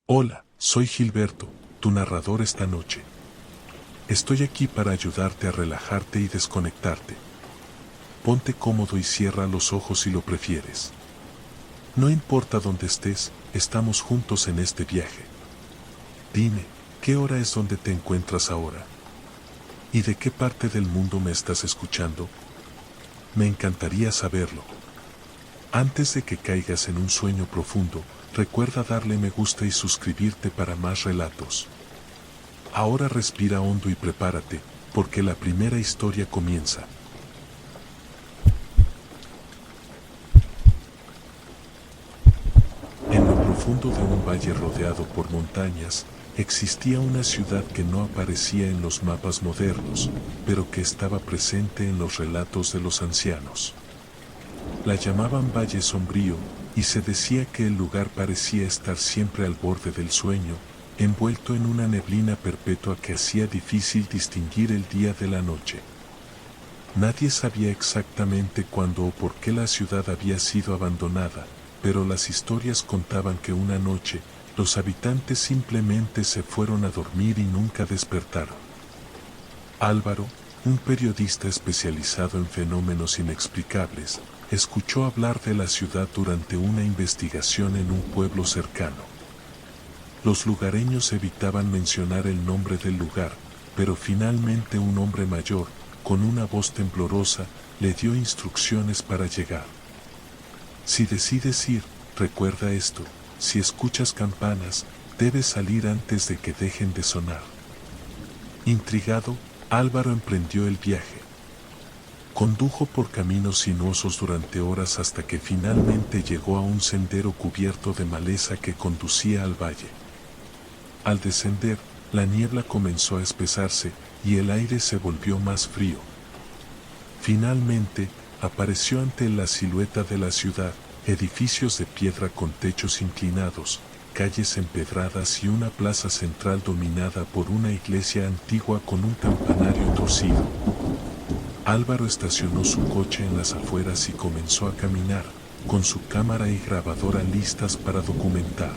Hola, soy Gilberto, tu narrador esta noche. Estoy aquí para ayudarte a relajarte y desconectarte. Ponte cómodo y cierra los ojos si lo prefieres. No importa dónde estés, estamos juntos en este viaje. Dime, ¿qué hora es donde te encuentras ahora? ¿Y de qué parte del mundo me estás escuchando? Me encantaría saberlo. Antes de que caigas en un sueño profundo, recuerda darle me gusta y suscribirte para más relatos. Ahora respira hondo y prepárate, porque la primera historia comienza. En lo profundo de un valle rodeado por montañas, existía una ciudad que no aparecía en los mapas modernos, pero que estaba presente en los relatos de los ancianos. La llamaban Valle Sombrío, y se decía que el lugar parecía estar siempre al borde del sueño, envuelto en una neblina perpetua que hacía difícil distinguir el día de la noche. Nadie sabía exactamente cuándo o por qué la ciudad había sido abandonada, pero las historias contaban que una noche, los habitantes simplemente se fueron a dormir y nunca despertaron. Álvaro, un periodista especializado en fenómenos inexplicables, escuchó hablar de la ciudad durante una investigación en un pueblo cercano. Los lugareños evitaban mencionar el nombre del lugar, pero finalmente un hombre mayor, con una voz temblorosa, le dio instrucciones para llegar. Si decides ir, recuerda esto: si escuchas campanas, debes salir antes de que dejen de sonar. Intrigado, Álvaro emprendió el viaje. Condujo por caminos sinuosos durante horas hasta que finalmente llegó a un sendero cubierto de maleza que conducía al valle. Al descender, la niebla comenzó a espesarse y el aire se volvió más frío. Finalmente, apareció ante él la silueta de la ciudad: edificios de piedra con techos inclinados, calles empedradas y una plaza central dominada por una iglesia antigua con un campanario torcido. Álvaro estacionó su coche en las afueras y comenzó a caminar, con su cámara y grabadora listas para documentar.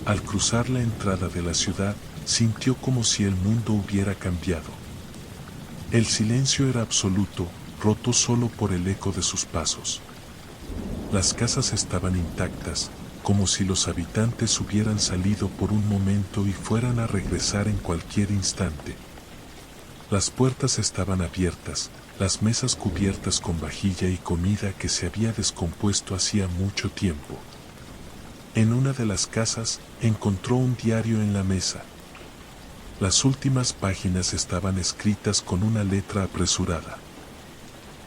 Al cruzar la entrada de la ciudad, sintió como si el mundo hubiera cambiado. El silencio era absoluto, roto solo por el eco de sus pasos. Las casas estaban intactas, como si los habitantes hubieran salido por un momento y fueran a regresar en cualquier instante. Las puertas estaban abiertas, las mesas cubiertas con vajilla y comida que se había descompuesto hacía mucho tiempo. En una de las casas, encontró un diario en la mesa. Las últimas páginas estaban escritas con una letra apresurada.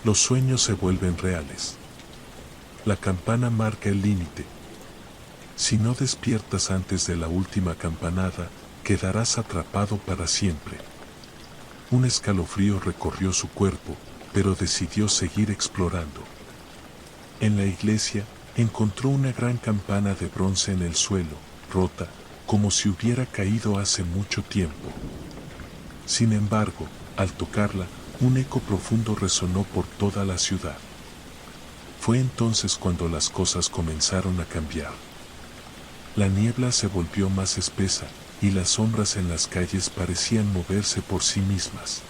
Los sueños se vuelven reales. La campana marca el límite. Si no despiertas antes de la última campanada, quedarás atrapado para siempre. Un escalofrío recorrió su cuerpo, pero decidió seguir explorando. En la iglesia, encontró una gran campana de bronce en el suelo, rota, como si hubiera caído hace mucho tiempo. Sin embargo, al tocarla, un eco profundo resonó por toda la ciudad. Fue entonces cuando las cosas comenzaron a cambiar. La niebla se volvió más espesa, y las sombras en las calles parecían moverse por sí mismas.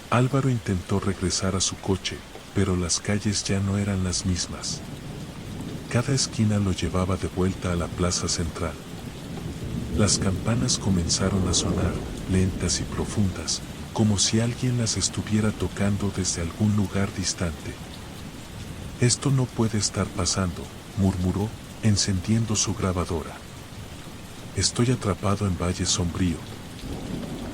Álvaro intentó regresar a su coche, pero las calles ya no eran las mismas. Cada esquina lo llevaba de vuelta a la plaza central. Las campanas comenzaron a sonar, lentas y profundas, como si alguien las estuviera tocando desde algún lugar distante. «Esto no puede estar pasando», murmuró, encendiendo su grabadora. «Estoy atrapado en Valle Sombrío.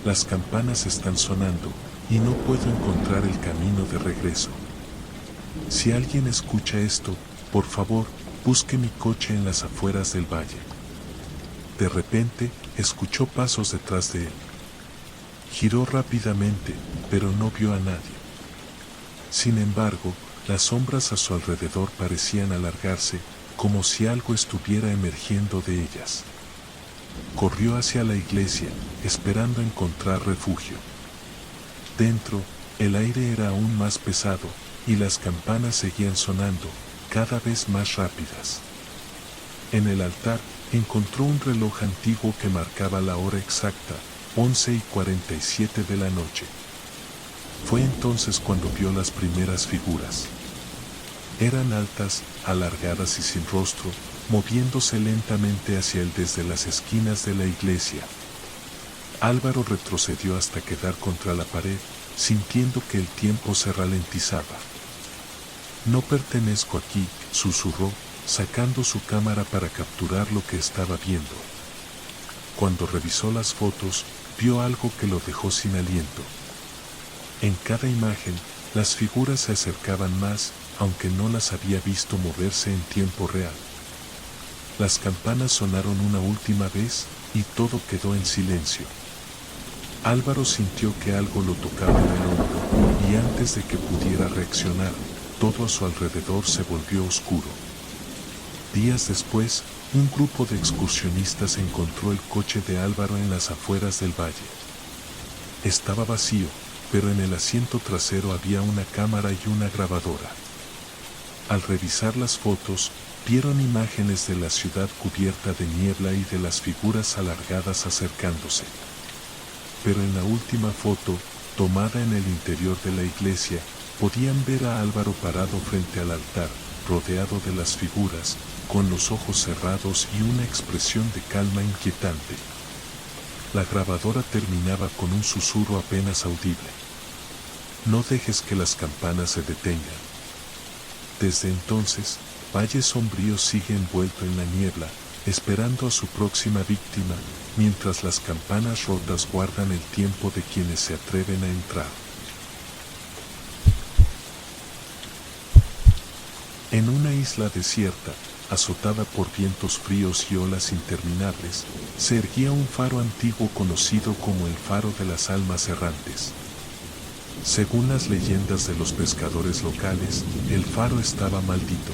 Las campanas están sonando, y no puedo encontrar el camino de regreso. Si alguien escucha esto, por favor, busque mi coche en las afueras del valle». De repente, escuchó pasos detrás de él. Giró rápidamente, pero no vio a nadie. Sin embargo, las sombras a su alrededor parecían alargarse, como si algo estuviera emergiendo de ellas. Corrió hacia la iglesia, esperando encontrar refugio. Dentro, el aire era aún más pesado, y las campanas seguían sonando, cada vez más rápidas. En el altar, encontró un reloj antiguo que marcaba la hora exacta, 11:47 de la noche. Fue entonces cuando vio las primeras figuras. Eran altas, alargadas y sin rostro, moviéndose lentamente hacia él desde las esquinas de la iglesia. Álvaro retrocedió hasta quedar contra la pared, sintiendo que el tiempo se ralentizaba. No pertenezco aquí, susurró, sacando su cámara para capturar lo que estaba viendo. Cuando revisó las fotos, vio algo que lo dejó sin aliento. En cada imagen, las figuras se acercaban más, aunque no las había visto moverse en tiempo real. Las campanas sonaron una última vez, y todo quedó en silencio. Álvaro sintió que algo lo tocaba en el hombro, y antes de que pudiera reaccionar, todo a su alrededor se volvió oscuro. Días después, un grupo de excursionistas encontró el coche de Álvaro en las afueras del valle. Estaba vacío, pero en el asiento trasero había una cámara y una grabadora. Al revisar las fotos, vieron imágenes de la ciudad cubierta de niebla y de las figuras alargadas acercándose. Pero en la última foto, tomada en el interior de la iglesia, podían ver a Álvaro parado frente al altar, rodeado de las figuras, con los ojos cerrados y una expresión de calma inquietante. La grabadora terminaba con un susurro apenas audible. No dejes que las campanas se detengan. Desde entonces, Valle Sombrío sigue envuelto en la niebla, esperando a su próxima víctima, mientras las campanas rotas guardan el tiempo de quienes se atreven a entrar. En una isla desierta, azotada por vientos fríos y olas interminables, se erguía un faro antiguo conocido como el Faro de las Almas Errantes. Según las leyendas de los pescadores locales, el faro estaba maldito.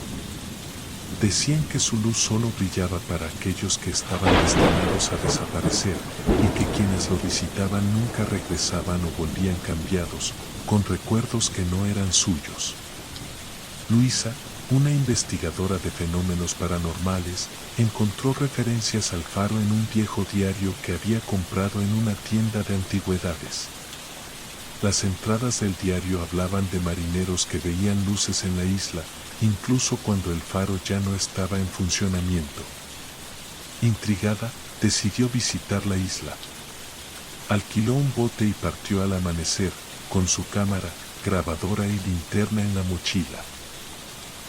Decían que su luz solo brillaba para aquellos que estaban destinados a desaparecer, y que quienes lo visitaban nunca regresaban o volvían cambiados, con recuerdos que no eran suyos. Luisa, una investigadora de fenómenos paranormales, encontró referencias al faro en un viejo diario que había comprado en una tienda de antigüedades. Las entradas del diario hablaban de marineros que veían luces en la isla, incluso cuando el faro ya no estaba en funcionamiento. Intrigada, decidió visitar la isla. Alquiló un bote y partió al amanecer, con su cámara, grabadora y linterna en la mochila.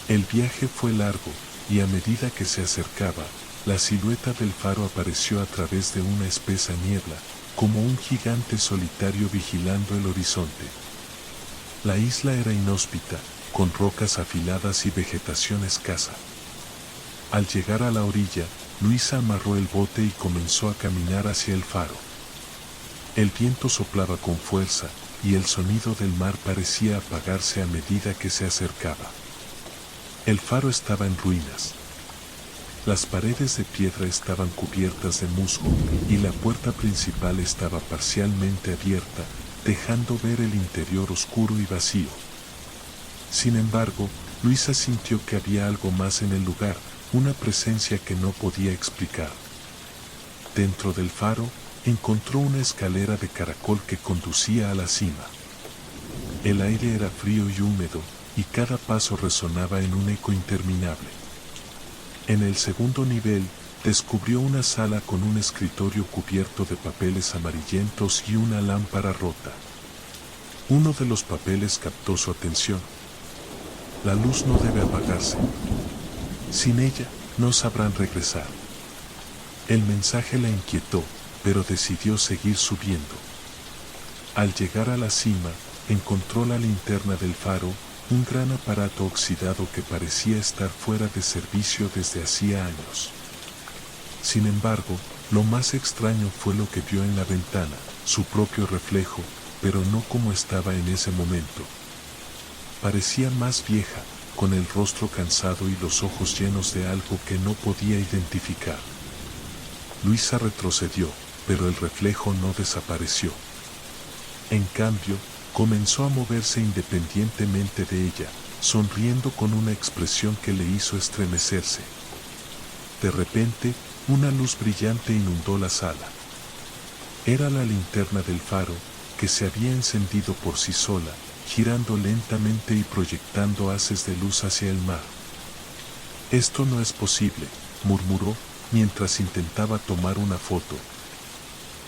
El viaje fue largo, y a medida que se acercaba, la silueta del faro apareció a través de una espesa niebla, como un gigante solitario vigilando el horizonte. La isla era inhóspita, con rocas afiladas y vegetación escasa. Al llegar a la orilla, Luisa amarró el bote y comenzó a caminar hacia el faro. El viento soplaba con fuerza, y el sonido del mar parecía apagarse a medida que se acercaba. El faro estaba en ruinas. Las paredes de piedra estaban cubiertas de musgo, y la puerta principal estaba parcialmente abierta, dejando ver el interior oscuro y vacío. Sin embargo, Luisa sintió que había algo más en el lugar, una presencia que no podía explicar. Dentro del faro, encontró una escalera de caracol que conducía a la cima. El aire era frío y húmedo, y cada paso resonaba en un eco interminable. En el segundo nivel, descubrió una sala con un escritorio cubierto de papeles amarillentos y una lámpara rota. Uno de los papeles captó su atención. La luz no debe apagarse. Sin ella, no sabrán regresar. El mensaje la inquietó, pero decidió seguir subiendo. Al llegar a la cima, encontró la linterna del faro, un gran aparato oxidado que parecía estar fuera de servicio desde hacía años. Sin embargo, lo más extraño fue lo que vio en la ventana, su propio reflejo, pero no como estaba en ese momento. Parecía más vieja, con el rostro cansado y los ojos llenos de algo que no podía identificar. Luisa retrocedió, pero el reflejo no desapareció. En cambio, comenzó a moverse independientemente de ella, sonriendo con una expresión que le hizo estremecerse. De repente, una luz brillante inundó la sala. Era la linterna del faro, que se había encendido por sí sola, girando lentamente y proyectando haces de luz hacia el mar. «Esto no es posible», murmuró, mientras intentaba tomar una foto.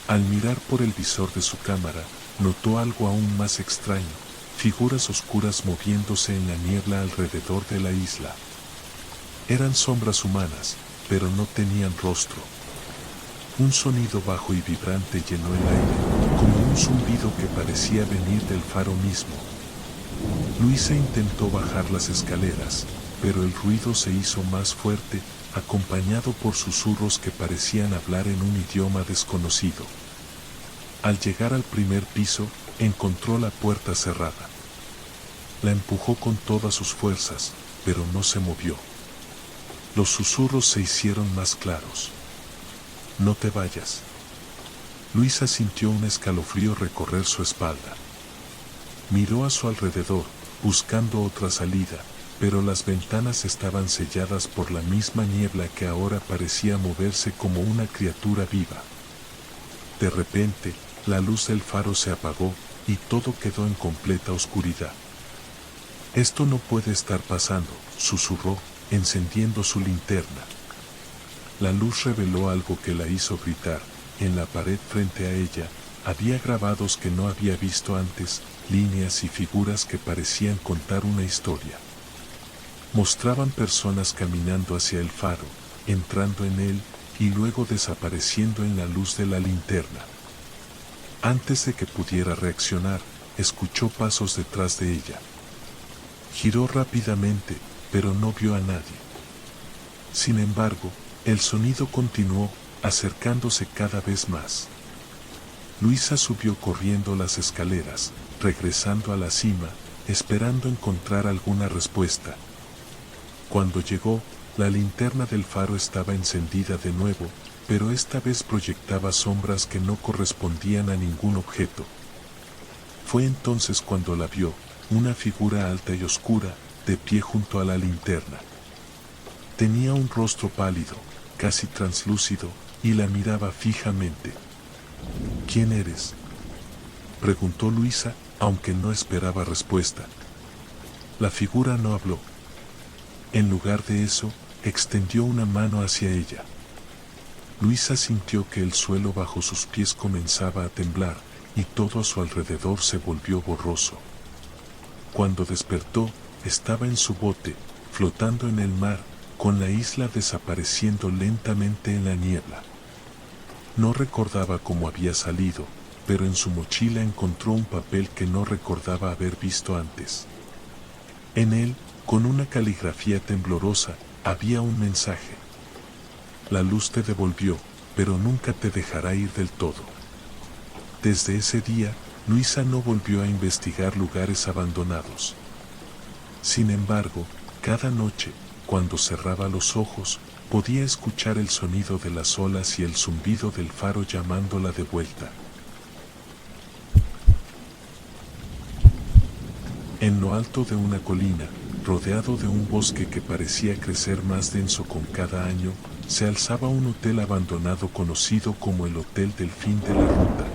Al mirar por el visor de su cámara, notó algo aún más extraño, figuras oscuras moviéndose en la niebla alrededor de la isla. Eran sombras humanas, pero no tenían rostro. Un sonido bajo y vibrante llenó el aire, como un zumbido que parecía venir del faro mismo. Luisa intentó bajar las escaleras, pero el ruido se hizo más fuerte, acompañado por susurros que parecían hablar en un idioma desconocido. Al llegar al primer piso, encontró la puerta cerrada. La empujó con todas sus fuerzas, pero no se movió. Los susurros se hicieron más claros. «No te vayas». Luisa sintió un escalofrío recorrer su espalda. Miró a su alrededor, buscando otra salida, pero las ventanas estaban selladas por la misma niebla que ahora parecía moverse como una criatura viva. De repente, la luz del faro se apagó y todo quedó en completa oscuridad. «Esto no puede estar pasando», susurró, encendiendo su linterna. La luz reveló algo que la hizo gritar. En la pared frente a ella, había grabados que no había visto antes, líneas y figuras que parecían contar una historia. Mostraban personas caminando hacia el faro, entrando en él y luego desapareciendo en la luz de la linterna. Antes de que pudiera reaccionar, escuchó pasos detrás de ella. Giró rápidamente, pero no vio a nadie. Sin embargo, el sonido continuó, acercándose cada vez más. Luisa subió corriendo las escaleras, regresando a la cima, esperando encontrar alguna respuesta. Cuando llegó, la linterna del faro estaba encendida de nuevo, pero esta vez proyectaba sombras que no correspondían a ningún objeto. Fue entonces cuando la vio, una figura alta y oscura, de pie junto a la linterna. Tenía un rostro pálido, casi translúcido, y la miraba fijamente. «¿Quién eres?», preguntó Luisa, aunque no esperaba respuesta. La figura no habló. En lugar de eso, extendió una mano hacia ella. Luisa sintió que el suelo bajo sus pies comenzaba a temblar, y todo a su alrededor se volvió borroso. Cuando despertó, estaba en su bote, flotando en el mar, con la isla desapareciendo lentamente en la niebla. No recordaba cómo había salido, pero en su mochila encontró un papel que no recordaba haber visto antes. En él, con una caligrafía temblorosa, había un mensaje. «La luz te devolvió, pero nunca te dejará ir del todo». Desde ese día, Luisa no volvió a investigar lugares abandonados. Sin embargo, cada noche, cuando cerraba los ojos, podía escuchar el sonido de las olas y el zumbido del faro llamándola de vuelta. En lo alto de una colina, rodeado de un bosque que parecía crecer más denso con cada año, se alzaba un hotel abandonado conocido como el Hotel del Fin de la Ruta.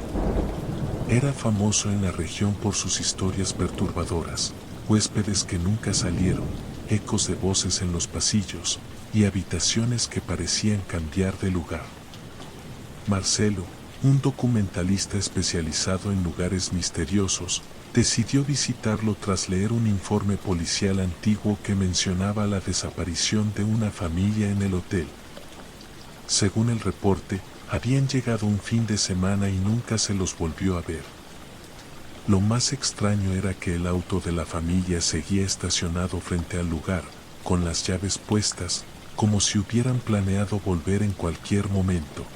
Era famoso en la región por sus historias perturbadoras, huéspedes que nunca salieron, ecos de voces en los pasillos, y habitaciones que parecían cambiar de lugar. Marcelo, un documentalista especializado en lugares misteriosos, decidió visitarlo tras leer un informe policial antiguo que mencionaba la desaparición de una familia en el hotel. Según el reporte, habían llegado un fin de semana y nunca se los volvió a ver. Lo más extraño era que el auto de la familia seguía estacionado frente al lugar, con las llaves puestas, como si hubieran planeado volver en cualquier momento.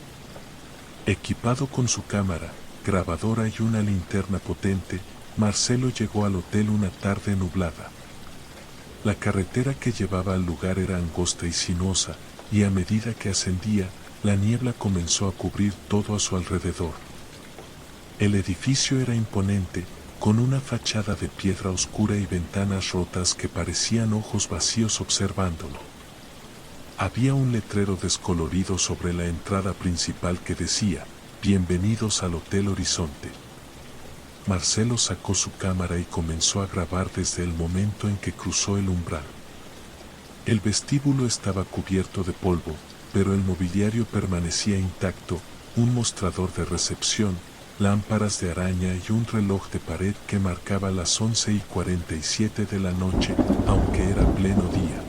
Equipado con su cámara, grabadora y una linterna potente, Marcelo llegó al hotel una tarde nublada. La carretera que llevaba al lugar era angosta y sinuosa, y a medida que ascendía, la niebla comenzó a cubrir todo a su alrededor. El edificio era imponente, con una fachada de piedra oscura y ventanas rotas que parecían ojos vacíos observándolo. Había un letrero descolorido sobre la entrada principal que decía: "Bienvenidos al Hotel Horizonte". Marcelo sacó su cámara y comenzó a grabar desde el momento en que cruzó el umbral. El vestíbulo estaba cubierto de polvo, pero el mobiliario permanecía intacto: un mostrador de recepción, lámparas de araña y un reloj de pared que marcaba las 11:47 de la noche, aunque era pleno día.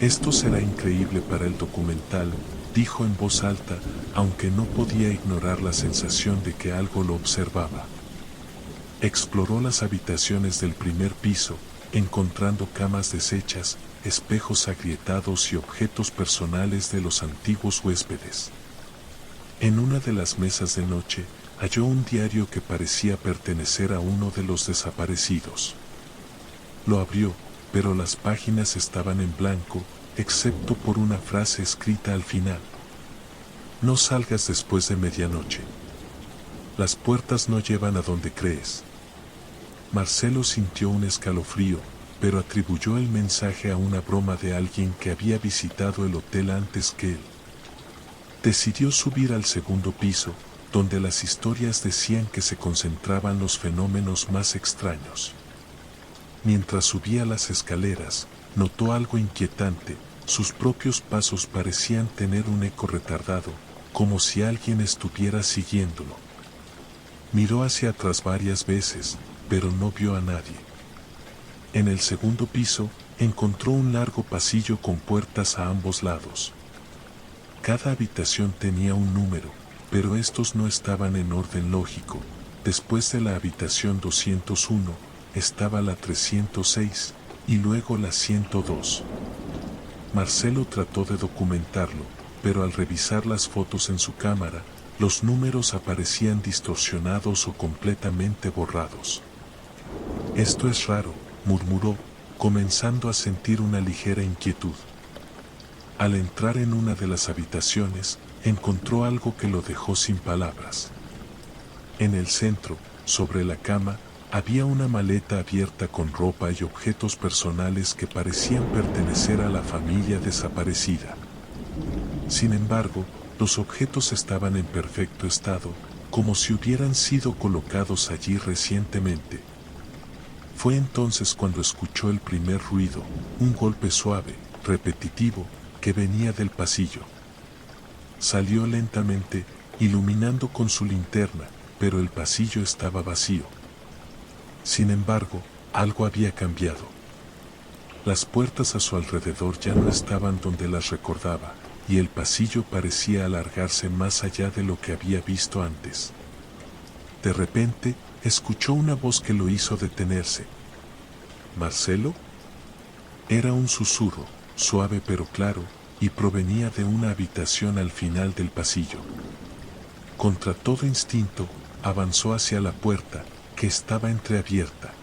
«Esto será increíble para el documental», dijo en voz alta, aunque no podía ignorar la sensación de que algo lo observaba. Exploró las habitaciones del primer piso, encontrando camas deshechas, espejos agrietados y objetos personales de los antiguos huéspedes. En una de las mesas de noche, halló un diario que parecía pertenecer a uno de los desaparecidos. Lo abrió, pero las páginas estaban en blanco, excepto por una frase escrita al final: «No salgas después de medianoche. Las puertas no llevan a donde crees». Marcelo sintió un escalofrío, pero atribuyó el mensaje a una broma de alguien que había visitado el hotel antes que él. Decidió subir al segundo piso, donde las historias decían que se concentraban los fenómenos más extraños. Mientras subía las escaleras, notó algo inquietante: sus propios pasos parecían tener un eco retardado, como si alguien estuviera siguiéndolo. Miró hacia atrás varias veces, pero no vio a nadie. En el segundo piso, encontró un largo pasillo con puertas a ambos lados. Cada habitación tenía un número, pero estos no estaban en orden lógico. Después de la habitación 201, estaba la 306, y luego la 102. Marcelo trató de documentarlo, pero al revisar las fotos en su cámara, los números aparecían distorsionados o completamente borrados. «Esto es raro», murmuró, comenzando a sentir una ligera inquietud. Al entrar en una de las habitaciones, encontró algo que lo dejó sin palabras. En el centro, sobre la cama, había una maleta abierta con ropa y objetos personales que parecían pertenecer a la familia desaparecida. Sin embargo, los objetos estaban en perfecto estado, como si hubieran sido colocados allí recientemente. Fue entonces cuando escuchó el primer ruido: un golpe suave, repetitivo, que venía del pasillo. Salió lentamente, iluminando con su linterna, pero el pasillo estaba vacío. Sin embargo, algo había cambiado. Las puertas a su alrededor ya no estaban donde las recordaba, y el pasillo parecía alargarse más allá de lo que había visto antes. De repente, escuchó una voz que lo hizo detenerse. «¿Marcelo?». Era un susurro, suave pero claro, y provenía de una habitación al final del pasillo. Contra todo instinto, avanzó hacia la puerta, que estaba entreabierta.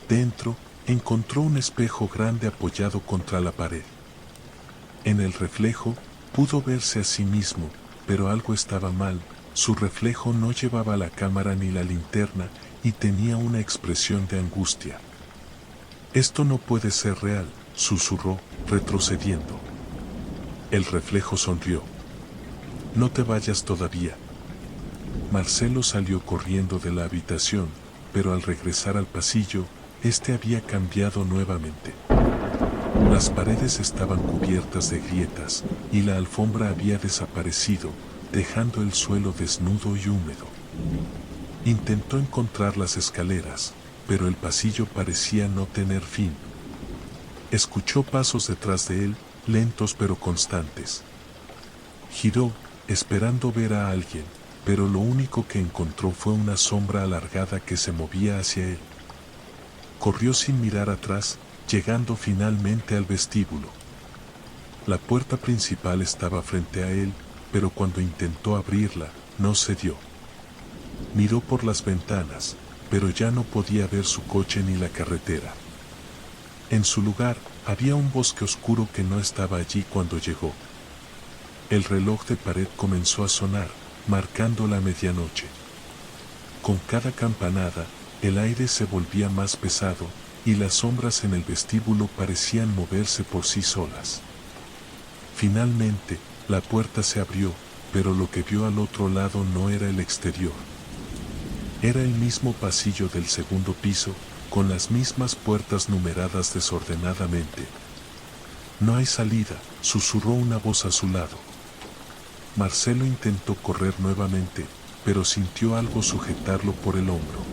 Dentro, encontró un espejo grande apoyado contra la pared. En el reflejo, pudo verse a sí mismo, pero algo estaba mal: su reflejo no llevaba la cámara ni la linterna, y tenía una expresión de angustia. «Esto no puede ser real», susurró, retrocediendo. El reflejo sonrió. «No te vayas todavía». Marcelo salió corriendo de la habitación, pero al regresar al pasillo, este había cambiado nuevamente. Las paredes estaban cubiertas de grietas, y la alfombra había desaparecido, dejando el suelo desnudo y húmedo. Intentó encontrar las escaleras, pero el pasillo parecía no tener fin. Escuchó pasos detrás de él, lentos pero constantes. Giró, esperando ver a alguien, pero lo único que encontró fue una sombra alargada que se movía hacia él. Corrió sin mirar atrás, llegando finalmente al vestíbulo. La puerta principal estaba frente a él, pero cuando intentó abrirla, no cedió. Miró por las ventanas, pero ya no podía ver su coche ni la carretera. En su lugar, había un bosque oscuro que no estaba allí cuando llegó. El reloj de pared comenzó a sonar, marcando la medianoche. Con cada campanada, el aire se volvía más pesado, y las sombras en el vestíbulo parecían moverse por sí solas. Finalmente, la puerta se abrió, pero lo que vio al otro lado no era el exterior. Era el mismo pasillo del segundo piso, con las mismas puertas numeradas desordenadamente. No hay salida, susurró una voz a su lado. Marcelo intentó correr nuevamente, pero sintió algo sujetarlo por el hombro.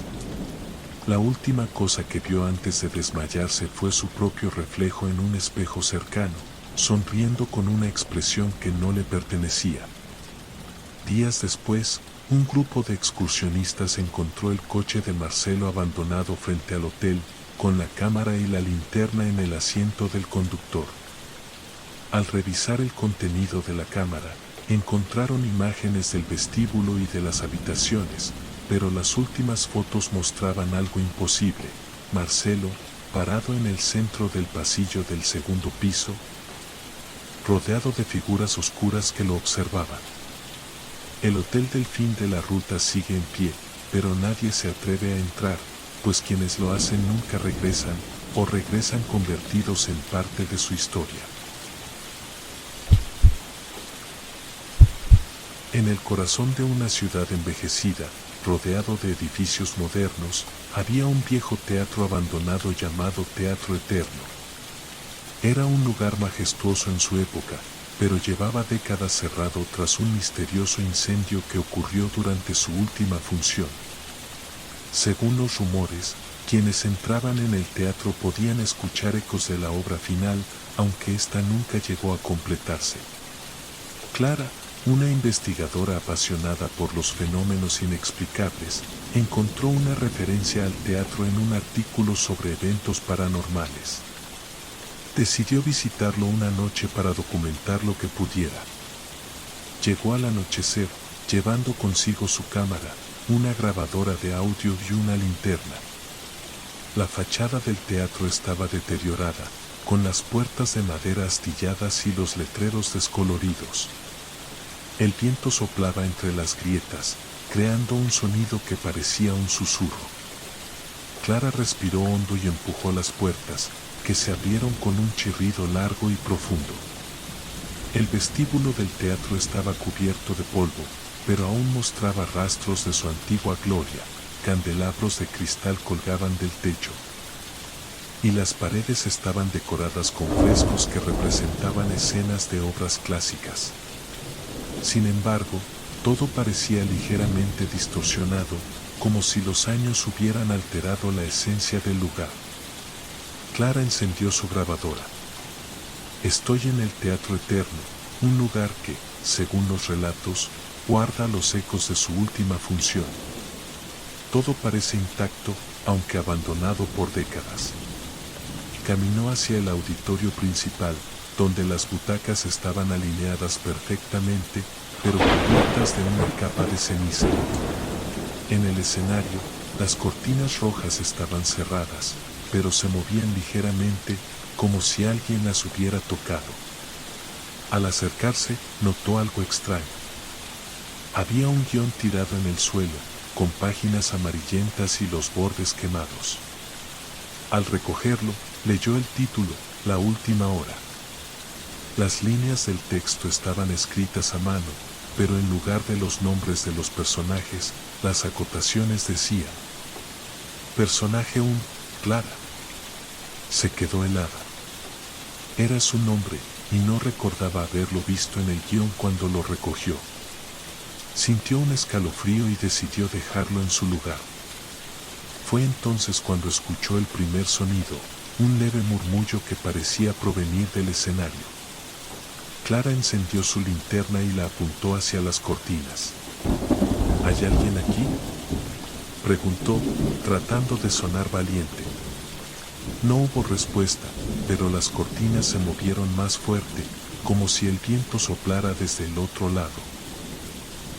La última cosa que vio antes de desmayarse fue su propio reflejo en un espejo cercano, sonriendo con una expresión que no le pertenecía. Días después, un grupo de excursionistas encontró el coche de Marcelo abandonado frente al hotel, con la cámara y la linterna en el asiento del conductor. Al revisar el contenido de la cámara, encontraron imágenes del vestíbulo y de las habitaciones, pero las últimas fotos mostraban algo imposible: Marcelo, parado en el centro del pasillo del segundo piso, rodeado de figuras oscuras que lo observaban. El hotel del fin de la ruta sigue en pie, pero nadie se atreve a entrar, pues quienes lo hacen nunca regresan, o regresan convertidos en parte de su historia. En el corazón de una ciudad envejecida, rodeado de edificios modernos, había un viejo teatro abandonado llamado Teatro Eterno. Era un lugar majestuoso en su época, pero llevaba décadas cerrado tras un misterioso incendio que ocurrió durante su última función. Según los rumores, quienes entraban en el teatro podían escuchar ecos de la obra final, aunque ésta nunca llegó a completarse. Clara, una investigadora apasionada por los fenómenos inexplicables, encontró una referencia al teatro en un artículo sobre eventos paranormales. Decidió visitarlo una noche para documentar lo que pudiera. Llegó al anochecer, llevando consigo su cámara, una grabadora de audio y una linterna. La fachada del teatro estaba deteriorada, con las puertas de madera astilladas y los letreros descoloridos. El viento soplaba entre las grietas, creando un sonido que parecía un susurro. Clara respiró hondo y empujó las puertas, que se abrieron con un chirrido largo y profundo. El vestíbulo del teatro estaba cubierto de polvo, pero aún mostraba rastros de su antigua gloria. Candelabros de cristal colgaban del techo, y las paredes estaban decoradas con frescos que representaban escenas de obras clásicas. Sin embargo, todo parecía ligeramente distorsionado, como si los años hubieran alterado la esencia del lugar. Clara encendió su grabadora. Estoy en el Teatro Eterno, un lugar que, según los relatos, guarda los ecos de su última función. Todo parece intacto, aunque abandonado por décadas. Caminó hacia el auditorio principal, donde las butacas estaban alineadas perfectamente, pero cubiertas de una capa de ceniza. En el escenario, las cortinas rojas estaban cerradas, pero se movían ligeramente, como si alguien las hubiera tocado. Al acercarse, notó algo extraño. Había un guión tirado en el suelo, con páginas amarillentas y los bordes quemados. Al recogerlo, leyó el título, La última hora. Las líneas del texto estaban escritas a mano, pero en lugar de los nombres de los personajes, las acotaciones decían: Personaje 1, Clara. Se quedó helada. Era su nombre, y no recordaba haberlo visto en el guión cuando lo recogió. Sintió un escalofrío y decidió dejarlo en su lugar. Fue entonces cuando escuchó el primer sonido, un leve murmullo que parecía provenir del escenario. Clara encendió su linterna y la apuntó hacia las cortinas. ¿Hay alguien aquí?, preguntó, tratando de sonar valiente. No hubo respuesta, pero las cortinas se movieron más fuerte, como si el viento soplara desde el otro lado.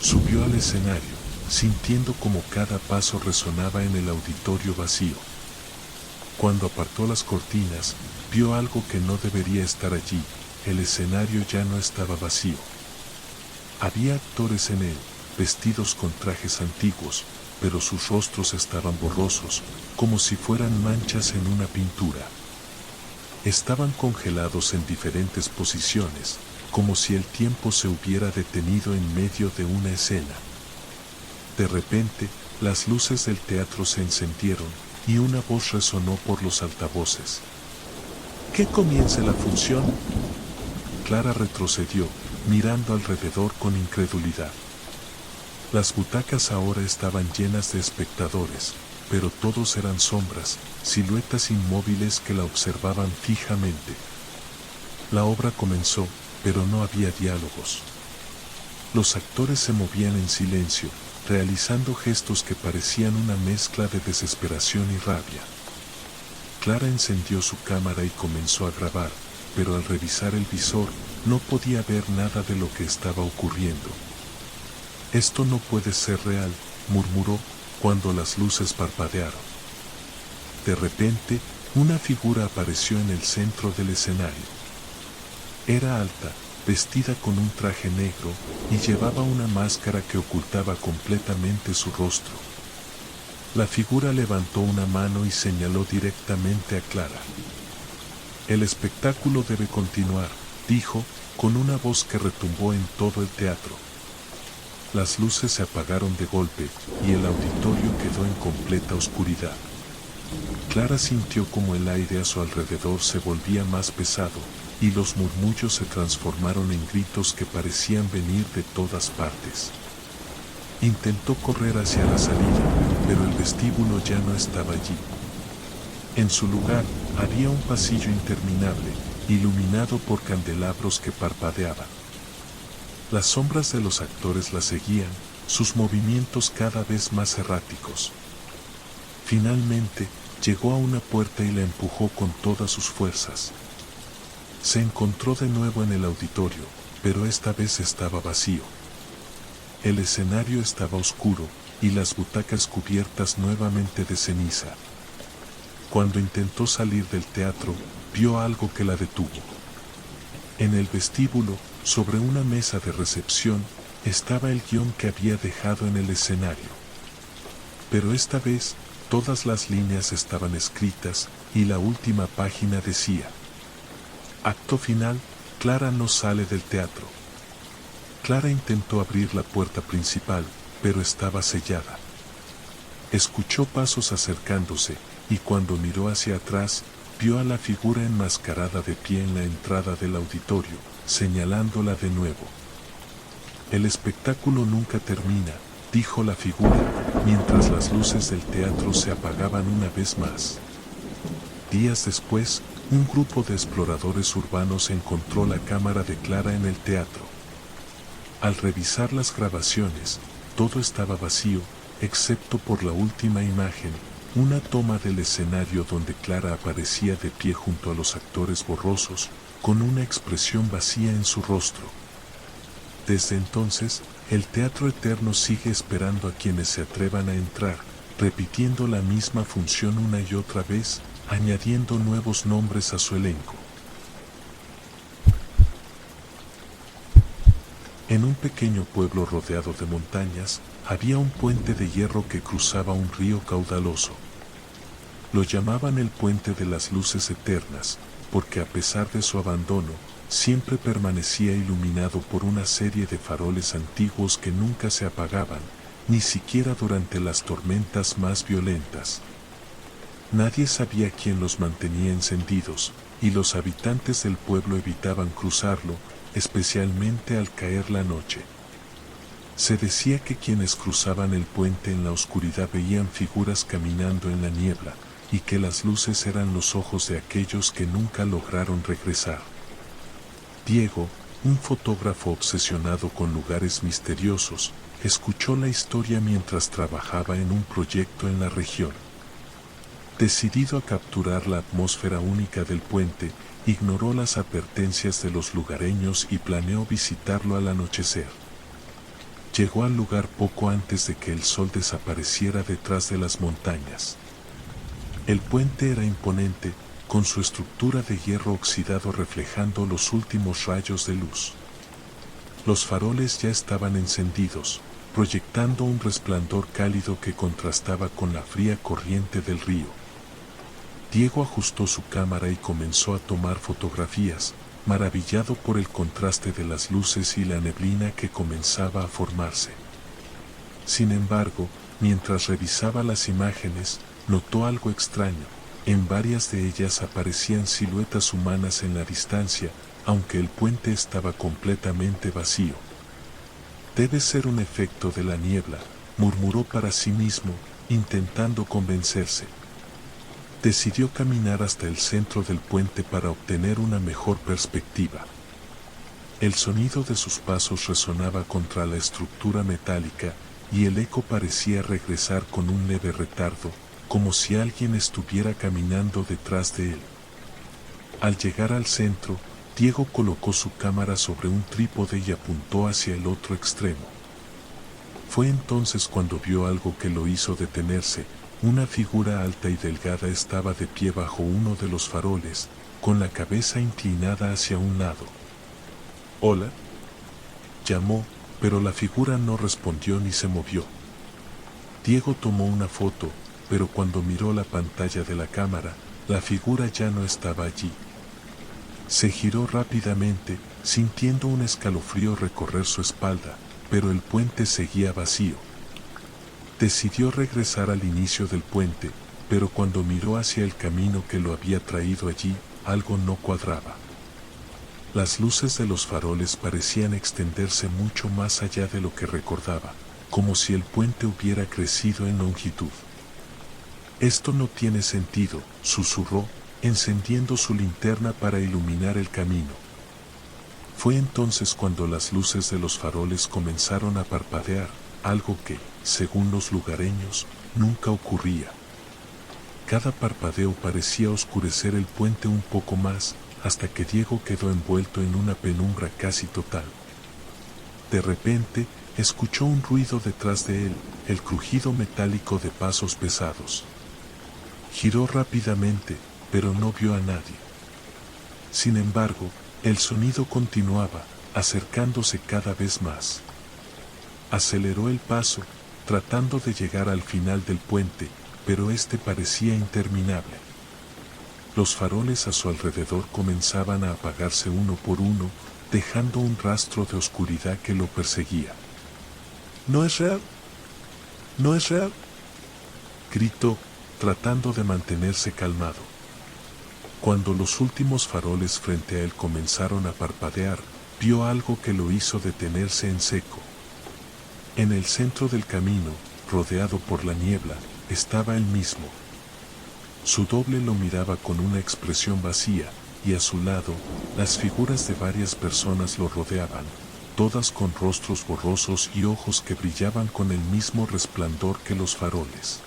Subió al escenario, sintiendo como cada paso resonaba en el auditorio vacío. Cuando apartó las cortinas, vio algo que no debería estar allí. El escenario ya no estaba vacío. Había actores en él, vestidos con trajes antiguos, pero sus rostros estaban borrosos, como si fueran manchas en una pintura. Estaban congelados en diferentes posiciones, como si el tiempo se hubiera detenido en medio de una escena. De repente, las luces del teatro se encendieron y una voz resonó por los altavoces. «¡Que comience la función!». Clara retrocedió, mirando alrededor con incredulidad. Las butacas ahora estaban llenas de espectadores, pero todos eran sombras, siluetas inmóviles que la observaban fijamente. La obra comenzó, pero no había diálogos. Los actores se movían en silencio, realizando gestos que parecían una mezcla de desesperación y rabia. Clara encendió su cámara y comenzó a grabar, pero al revisar el visor, no podía ver nada de lo que estaba ocurriendo. «Esto no puede ser real», murmuró, cuando las luces parpadearon. De repente, una figura apareció en el centro del escenario. Era alta, vestida con un traje negro, y llevaba una máscara que ocultaba completamente su rostro. La figura levantó una mano y señaló directamente a Clara. «El espectáculo debe continuar», dijo, con una voz que retumbó en todo el teatro. Las luces se apagaron de golpe, y el auditorio quedó en completa oscuridad. Clara sintió como el aire a su alrededor se volvía más pesado, y los murmullos se transformaron en gritos que parecían venir de todas partes. Intentó correr hacia la salida, pero el vestíbulo ya no estaba allí. En su lugar, había un pasillo interminable, iluminado por candelabros que parpadeaban. Las sombras de los actores la seguían, sus movimientos cada vez más erráticos. Finalmente, llegó a una puerta y la empujó con todas sus fuerzas. Se encontró de nuevo en el auditorio, pero esta vez estaba vacío. El escenario estaba oscuro, y las butacas cubiertas nuevamente de ceniza. Cuando intentó salir del teatro, vio algo que la detuvo. En el vestíbulo, sobre una mesa de recepción, estaba el guión que había dejado en el escenario. Pero esta vez, todas las líneas estaban escritas, y la última página decía: «Acto final, Clara no sale del teatro». Clara intentó abrir la puerta principal, pero estaba sellada. Escuchó pasos acercándose, y cuando miró hacia atrás, vio a la figura enmascarada de pie en la entrada del auditorio, señalándola de nuevo. «El espectáculo nunca termina», dijo la figura, mientras las luces del teatro se apagaban una vez más. Días después, un grupo de exploradores urbanos encontró la cámara de Clara en el teatro. Al revisar las grabaciones, todo estaba vacío, excepto por la última imagen, una toma del escenario donde Clara aparecía de pie junto a los actores borrosos, con una expresión vacía en su rostro. Desde entonces, el Teatro Eterno sigue esperando a quienes se atrevan a entrar, repitiendo la misma función una y otra vez, añadiendo nuevos nombres a su elenco. En un pequeño pueblo rodeado de montañas, había un puente de hierro que cruzaba un río caudaloso. Lo llamaban el Puente de las Luces Eternas, porque a pesar de su abandono, siempre permanecía iluminado por una serie de faroles antiguos que nunca se apagaban, ni siquiera durante las tormentas más violentas. Nadie sabía quién los mantenía encendidos, y los habitantes del pueblo evitaban cruzarlo, especialmente al caer la noche. Se decía que quienes cruzaban el puente en la oscuridad veían figuras caminando en la niebla, y que las luces eran los ojos de aquellos que nunca lograron regresar. Diego, un fotógrafo obsesionado con lugares misteriosos, escuchó la historia mientras trabajaba en un proyecto en la región. Decidido a capturar la atmósfera única del puente, ignoró las advertencias de los lugareños y planeó visitarlo al anochecer. Llegó al lugar poco antes de que el sol desapareciera detrás de las montañas. El puente era imponente, con su estructura de hierro oxidado reflejando los últimos rayos de luz. Los faroles ya estaban encendidos, proyectando un resplandor cálido que contrastaba con la fría corriente del río. Diego ajustó su cámara y comenzó a tomar fotografías, maravillado por el contraste de las luces y la neblina que comenzaba a formarse. Sin embargo, mientras revisaba las imágenes, notó algo extraño. En varias de ellas aparecían siluetas humanas en la distancia, aunque el puente estaba completamente vacío. Debe ser un efecto de la niebla, murmuró para sí mismo, intentando convencerse. Decidió caminar hasta el centro del puente para obtener una mejor perspectiva. El sonido de sus pasos resonaba contra la estructura metálica y el eco parecía regresar con un leve retardo, como si alguien estuviera caminando detrás de él. Al llegar al centro, Diego colocó su cámara sobre un trípode y apuntó hacia el otro extremo. Fue entonces cuando vio algo que lo hizo detenerse. Una figura alta y delgada estaba de pie bajo uno de los faroles, con la cabeza inclinada hacia un lado. «¿Hola?», llamó, pero la figura no respondió ni se movió. Diego tomó una foto, pero cuando miró la pantalla de la cámara, la figura ya no estaba allí. Se giró rápidamente, sintiendo un escalofrío recorrer su espalda, pero el puente seguía vacío. Decidió regresar al inicio del puente, pero cuando miró hacia el camino que lo había traído allí, algo no cuadraba. Las luces de los faroles parecían extenderse mucho más allá de lo que recordaba, como si el puente hubiera crecido en longitud. «Esto no tiene sentido», susurró, encendiendo su linterna para iluminar el camino. Fue entonces cuando las luces de los faroles comenzaron a parpadear, algo que, según los lugareños, nunca ocurría. Cada parpadeo parecía oscurecer el puente un poco más, hasta que Diego quedó envuelto en una penumbra casi total. De repente, escuchó un ruido detrás de él, el crujido metálico de pasos pesados. Giró rápidamente, pero no vio a nadie. Sin embargo, el sonido continuaba, acercándose cada vez más. Aceleró el paso, tratando de llegar al final del puente, pero este parecía interminable. Los faroles a su alrededor comenzaban a apagarse uno por uno, dejando un rastro de oscuridad que lo perseguía. «¿No es real? ¿No es real?», gritó, tratando de mantenerse calmado. Cuando los últimos faroles frente a él comenzaron a parpadear, vio algo que lo hizo detenerse en seco. En el centro del camino, rodeado por la niebla, estaba él mismo. Su doble lo miraba con una expresión vacía, y a su lado, las figuras de varias personas lo rodeaban, todas con rostros borrosos y ojos que brillaban con el mismo resplandor que los faroles.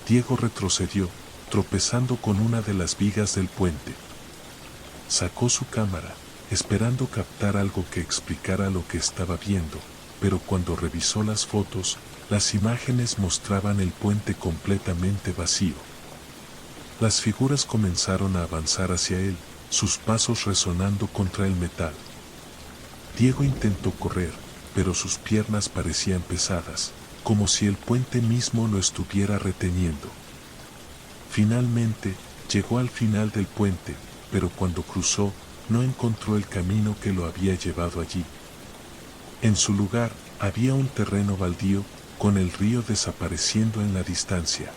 Diego retrocedió, tropezando con una de las vigas del puente. Sacó su cámara, esperando captar algo que explicara lo que estaba viendo, pero cuando revisó las fotos, las imágenes mostraban el puente completamente vacío. Las figuras comenzaron a avanzar hacia él, sus pasos resonando contra el metal. Diego intentó correr, pero sus piernas parecían pesadas, como si el puente mismo lo estuviera reteniendo. Finalmente, llegó al final del puente, pero cuando cruzó, no encontró el camino que lo había llevado allí. En su lugar, había un terreno baldío, con el río desapareciendo en la distancia.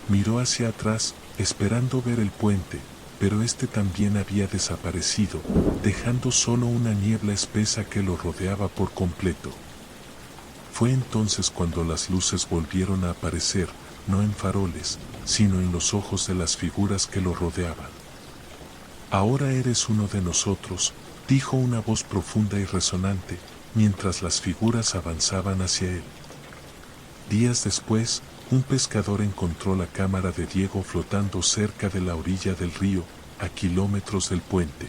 Miró hacia atrás, esperando ver el puente, pero este también había desaparecido, dejando solo una niebla espesa que lo rodeaba por completo. Fue entonces cuando las luces volvieron a aparecer, no en faroles, sino en los ojos de las figuras que lo rodeaban. «Ahora eres uno de nosotros», dijo una voz profunda y resonante, mientras las figuras avanzaban hacia él. Días después, un pescador encontró la cámara de Diego flotando cerca de la orilla del río, a kilómetros del puente.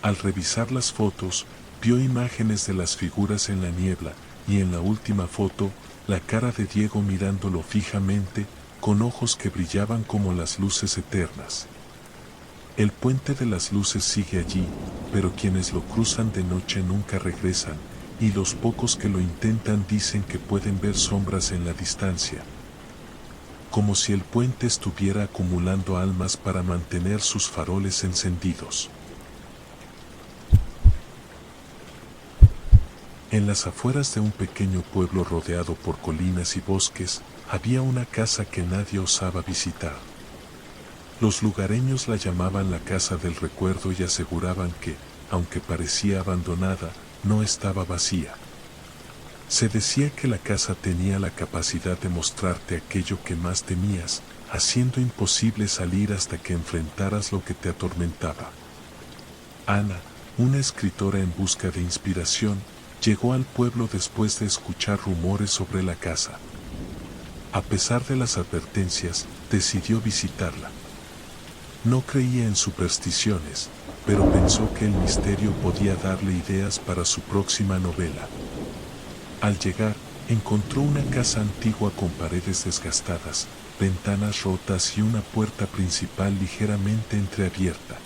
Al revisar las fotos, vio imágenes de las figuras en la niebla, y en la última foto, la cara de Diego mirándolo fijamente, con ojos que brillaban como las luces eternas. El puente de las luces sigue allí, pero quienes lo cruzan de noche nunca regresan, y los pocos que lo intentan dicen que pueden ver sombras en la distancia. Como si el puente estuviera acumulando almas para mantener sus faroles encendidos. En las afueras de un pequeño pueblo rodeado por colinas y bosques, había una casa que nadie osaba visitar. Los lugareños la llamaban la casa del recuerdo y aseguraban que, aunque parecía abandonada, no estaba vacía. Se decía que la casa tenía la capacidad de mostrarte aquello que más temías, haciendo imposible salir hasta que enfrentaras lo que te atormentaba. Ana, una escritora en busca de inspiración, llegó al pueblo después de escuchar rumores sobre la casa. A pesar de las advertencias, decidió visitarla. No creía en supersticiones, pero pensó que el misterio podía darle ideas para su próxima novela. Al llegar, encontró una casa antigua con paredes desgastadas, ventanas rotas y una puerta principal ligeramente entreabierta.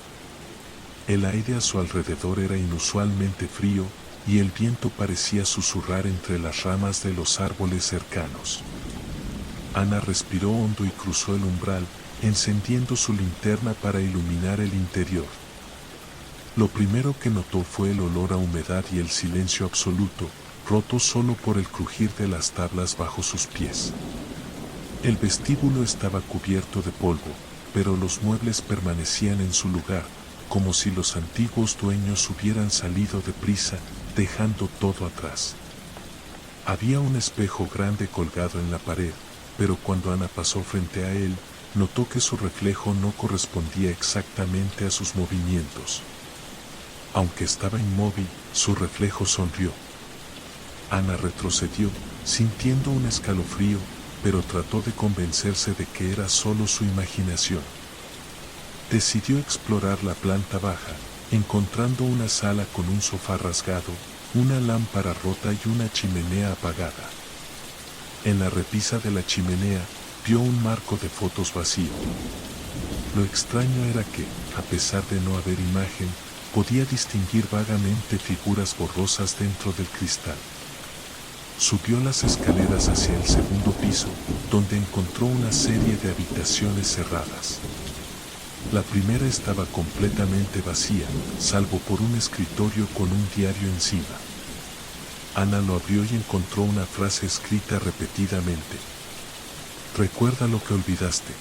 El aire a su alrededor era inusualmente frío y el viento parecía susurrar entre las ramas de los árboles cercanos. Ana respiró hondo y cruzó el umbral, encendiendo su linterna para iluminar el interior. Lo primero que notó fue el olor a humedad y el silencio absoluto, roto solo por el crujir de las tablas bajo sus pies. El vestíbulo estaba cubierto de polvo, pero los muebles permanecían en su lugar, como si los antiguos dueños hubieran salido deprisa, dejando todo atrás. Había un espejo grande colgado en la pared, pero cuando Ana pasó frente a él, notó que su reflejo no correspondía exactamente a sus movimientos. Aunque estaba inmóvil, su reflejo sonrió. Ana retrocedió, sintiendo un escalofrío, pero trató de convencerse de que era solo su imaginación. Decidió explorar la planta baja, encontrando una sala con un sofá rasgado, una lámpara rota y una chimenea apagada. En la repisa de la chimenea, vio un marco de fotos vacío. Lo extraño era que, a pesar de no haber imagen, podía distinguir vagamente figuras borrosas dentro del cristal. Subió las escaleras hacia el segundo piso, donde encontró una serie de habitaciones cerradas. La primera estaba completamente vacía, salvo por un escritorio con un diario encima. Ana lo abrió y encontró una frase escrita repetidamente. Recuerda lo que olvidaste.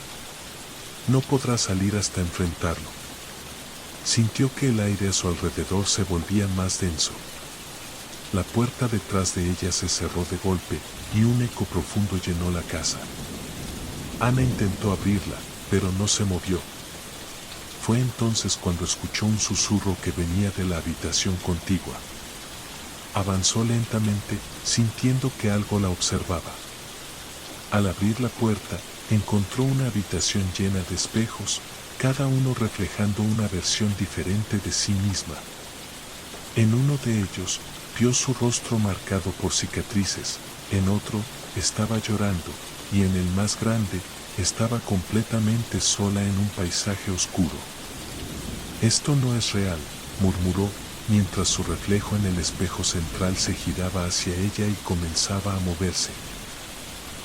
No podrás salir hasta enfrentarlo. Sintió que el aire a su alrededor se volvía más denso. La puerta detrás de ella se cerró de golpe y un eco profundo llenó la casa. Ana intentó abrirla, pero no se movió. Fue entonces cuando escuchó un susurro que venía de la habitación contigua. Avanzó lentamente, sintiendo que algo la observaba. Al abrir la puerta, encontró una habitación llena de espejos, cada uno reflejando una versión diferente de sí misma. En uno de ellos, vio su rostro marcado por cicatrices, en otro, estaba llorando, y en el más grande, estaba completamente sola en un paisaje oscuro. Esto no es real, murmuró, mientras su reflejo en el espejo central se giraba hacia ella y comenzaba a moverse.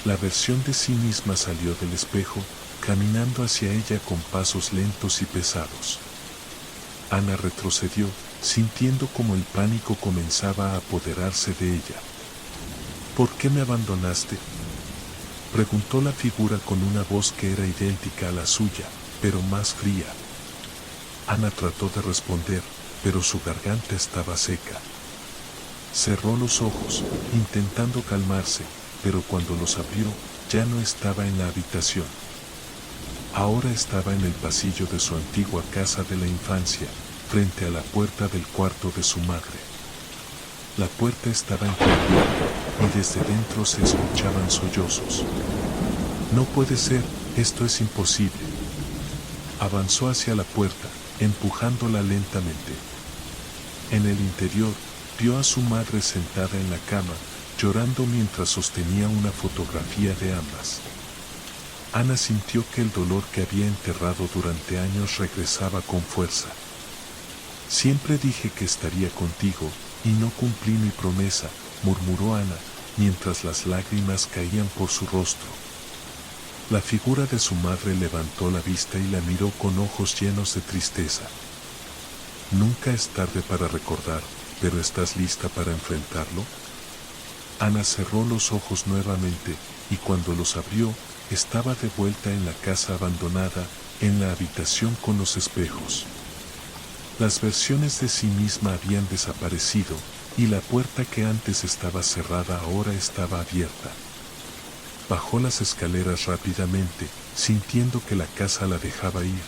La versión de sí misma salió del espejo, caminando hacia ella con pasos lentos y pesados. Ana retrocedió, sintiendo como el pánico comenzaba a apoderarse de ella. ¿Por qué me abandonaste?, preguntó la figura con una voz que era idéntica a la suya, pero más fría. Ana trató de responder, pero su garganta estaba seca. Cerró los ojos, intentando calmarse, pero cuando los abrió, ya no estaba en la habitación. Ahora estaba en el pasillo de su antigua casa de la infancia, frente a la puerta del cuarto de su madre. La puerta estaba entreabierta y desde dentro se escuchaban sollozos. No puede ser, esto es imposible. Avanzó hacia la puerta, empujándola lentamente. En el interior, vio a su madre sentada en la cama, llorando mientras sostenía una fotografía de ambas. Ana sintió que el dolor que había enterrado durante años regresaba con fuerza. Siempre dije que estaría contigo, y no cumplí mi promesa, murmuró Ana, mientras las lágrimas caían por su rostro. La figura de su madre levantó la vista y la miró con ojos llenos de tristeza. Nunca es tarde para recordar, pero ¿estás lista para enfrentarlo? Ana cerró los ojos nuevamente, y cuando los abrió, estaba de vuelta en la casa abandonada, en la habitación con los espejos. Las versiones de sí misma habían desaparecido, y la puerta que antes estaba cerrada ahora estaba abierta. Bajó las escaleras rápidamente, sintiendo que la casa la dejaba ir.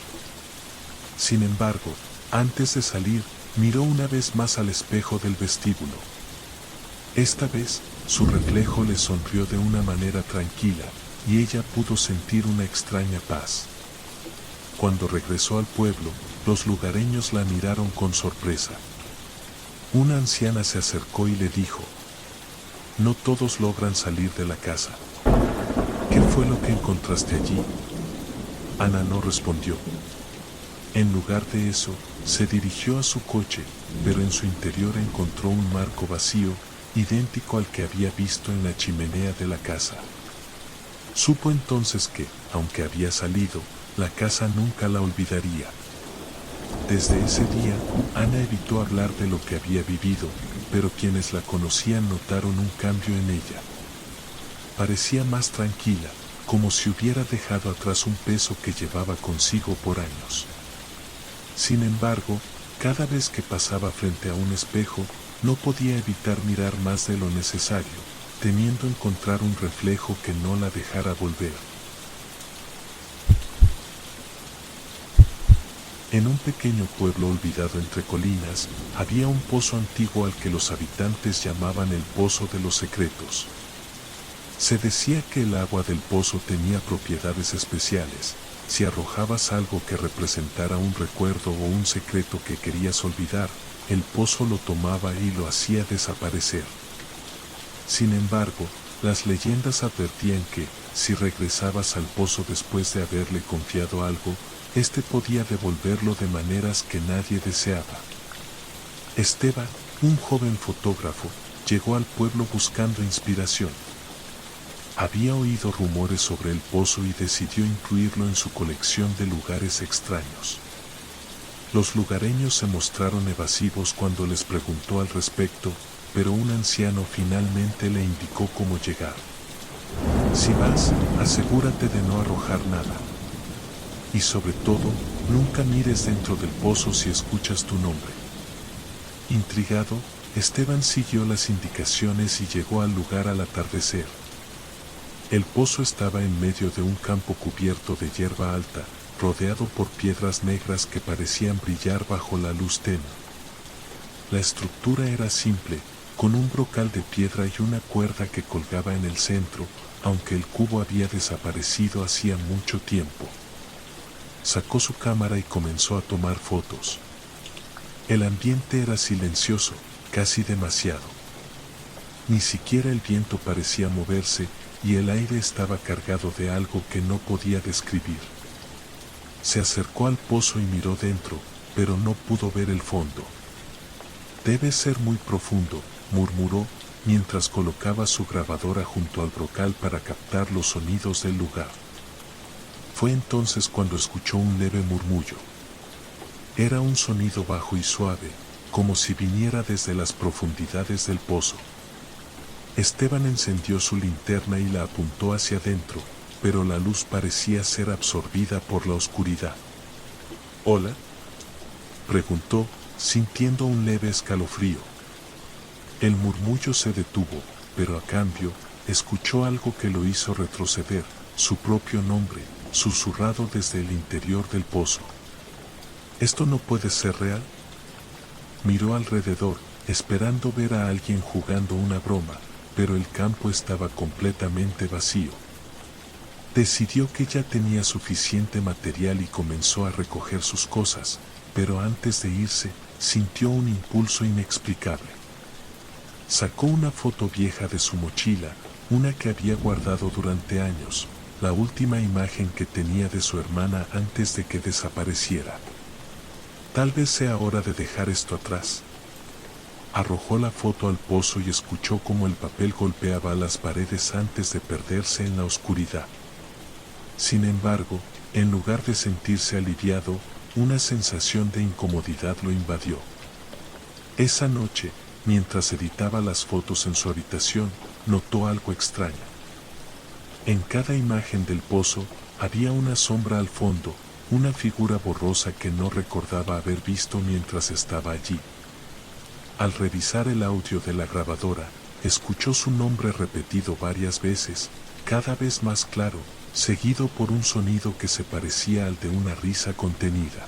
Sin embargo, antes de salir, miró una vez más al espejo del vestíbulo. Esta vez, su reflejo le sonrió de una manera tranquila, y ella pudo sentir una extraña paz. Cuando regresó al pueblo, los lugareños la miraron con sorpresa. Una anciana se acercó y le dijo: «No todos logran salir de la casa. ¿Qué fue lo que encontraste allí?». Ana no respondió. En lugar de eso, se dirigió a su coche, pero en su interior encontró un marco vacío, idéntico al que había visto en la chimenea de la casa. Supo entonces que, aunque había salido, la casa nunca la olvidaría. Desde ese día, Ana evitó hablar de lo que había vivido, pero quienes la conocían notaron un cambio en ella. Parecía más tranquila, como si hubiera dejado atrás un peso que llevaba consigo por años. Sin embargo, cada vez que pasaba frente a un espejo, no podía evitar mirar más de lo necesario, temiendo encontrar un reflejo que no la dejara volver. En un pequeño pueblo olvidado entre colinas, había un pozo antiguo al que los habitantes llamaban el Pozo de los Secretos. Se decía que el agua del pozo tenía propiedades especiales. Si arrojabas algo que representara un recuerdo o un secreto que querías olvidar, el pozo lo tomaba y lo hacía desaparecer. Sin embargo, las leyendas advertían que, si regresabas al pozo después de haberle confiado algo, éste podía devolverlo de maneras que nadie deseaba. Esteban, un joven fotógrafo, llegó al pueblo buscando inspiración. Había oído rumores sobre el pozo y decidió incluirlo en su colección de lugares extraños. Los lugareños se mostraron evasivos cuando les preguntó al respecto, pero un anciano finalmente le indicó cómo llegar. Si vas, asegúrate de no arrojar nada. Y sobre todo, nunca mires dentro del pozo si escuchas tu nombre. Intrigado, Esteban siguió las indicaciones y llegó al lugar al atardecer. El pozo estaba en medio de un campo cubierto de hierba alta, rodeado por piedras negras que parecían brillar bajo la luz tenue. La estructura era simple, con un brocal de piedra y una cuerda que colgaba en el centro, aunque el cubo había desaparecido hacía mucho tiempo. Sacó su cámara y comenzó a tomar fotos. El ambiente era silencioso, casi demasiado. Ni siquiera el viento parecía moverse, y el aire estaba cargado de algo que no podía describir. Se acercó al pozo y miró dentro, pero no pudo ver el fondo. «Debe ser muy profundo», murmuró, mientras colocaba su grabadora junto al brocal para captar los sonidos del lugar. Fue entonces cuando escuchó un leve murmullo. Era un sonido bajo y suave, como si viniera desde las profundidades del pozo. Esteban encendió su linterna y la apuntó hacia adentro, pero la luz parecía ser absorbida por la oscuridad. «¿Hola?», preguntó, sintiendo un leve escalofrío. El murmullo se detuvo, pero a cambio, escuchó algo que lo hizo retroceder, su propio nombre, susurrado desde el interior del pozo. «¿Esto no puede ser real?». Miró alrededor, esperando ver a alguien jugando una broma, pero el campo estaba completamente vacío. Decidió que ya tenía suficiente material y comenzó a recoger sus cosas, pero antes de irse, sintió un impulso inexplicable. Sacó una foto vieja de su mochila, una que había guardado durante años, la última imagen que tenía de su hermana antes de que desapareciera. «Tal vez sea hora de dejar esto atrás». Arrojó la foto al pozo y escuchó cómo el papel golpeaba las paredes antes de perderse en la oscuridad. Sin embargo, en lugar de sentirse aliviado, una sensación de incomodidad lo invadió. Esa noche, mientras editaba las fotos en su habitación, notó algo extraño. En cada imagen del pozo, había una sombra al fondo, una figura borrosa que no recordaba haber visto mientras estaba allí. Al revisar el audio de la grabadora, escuchó su nombre repetido varias veces, cada vez más claro, seguido por un sonido que se parecía al de una risa contenida.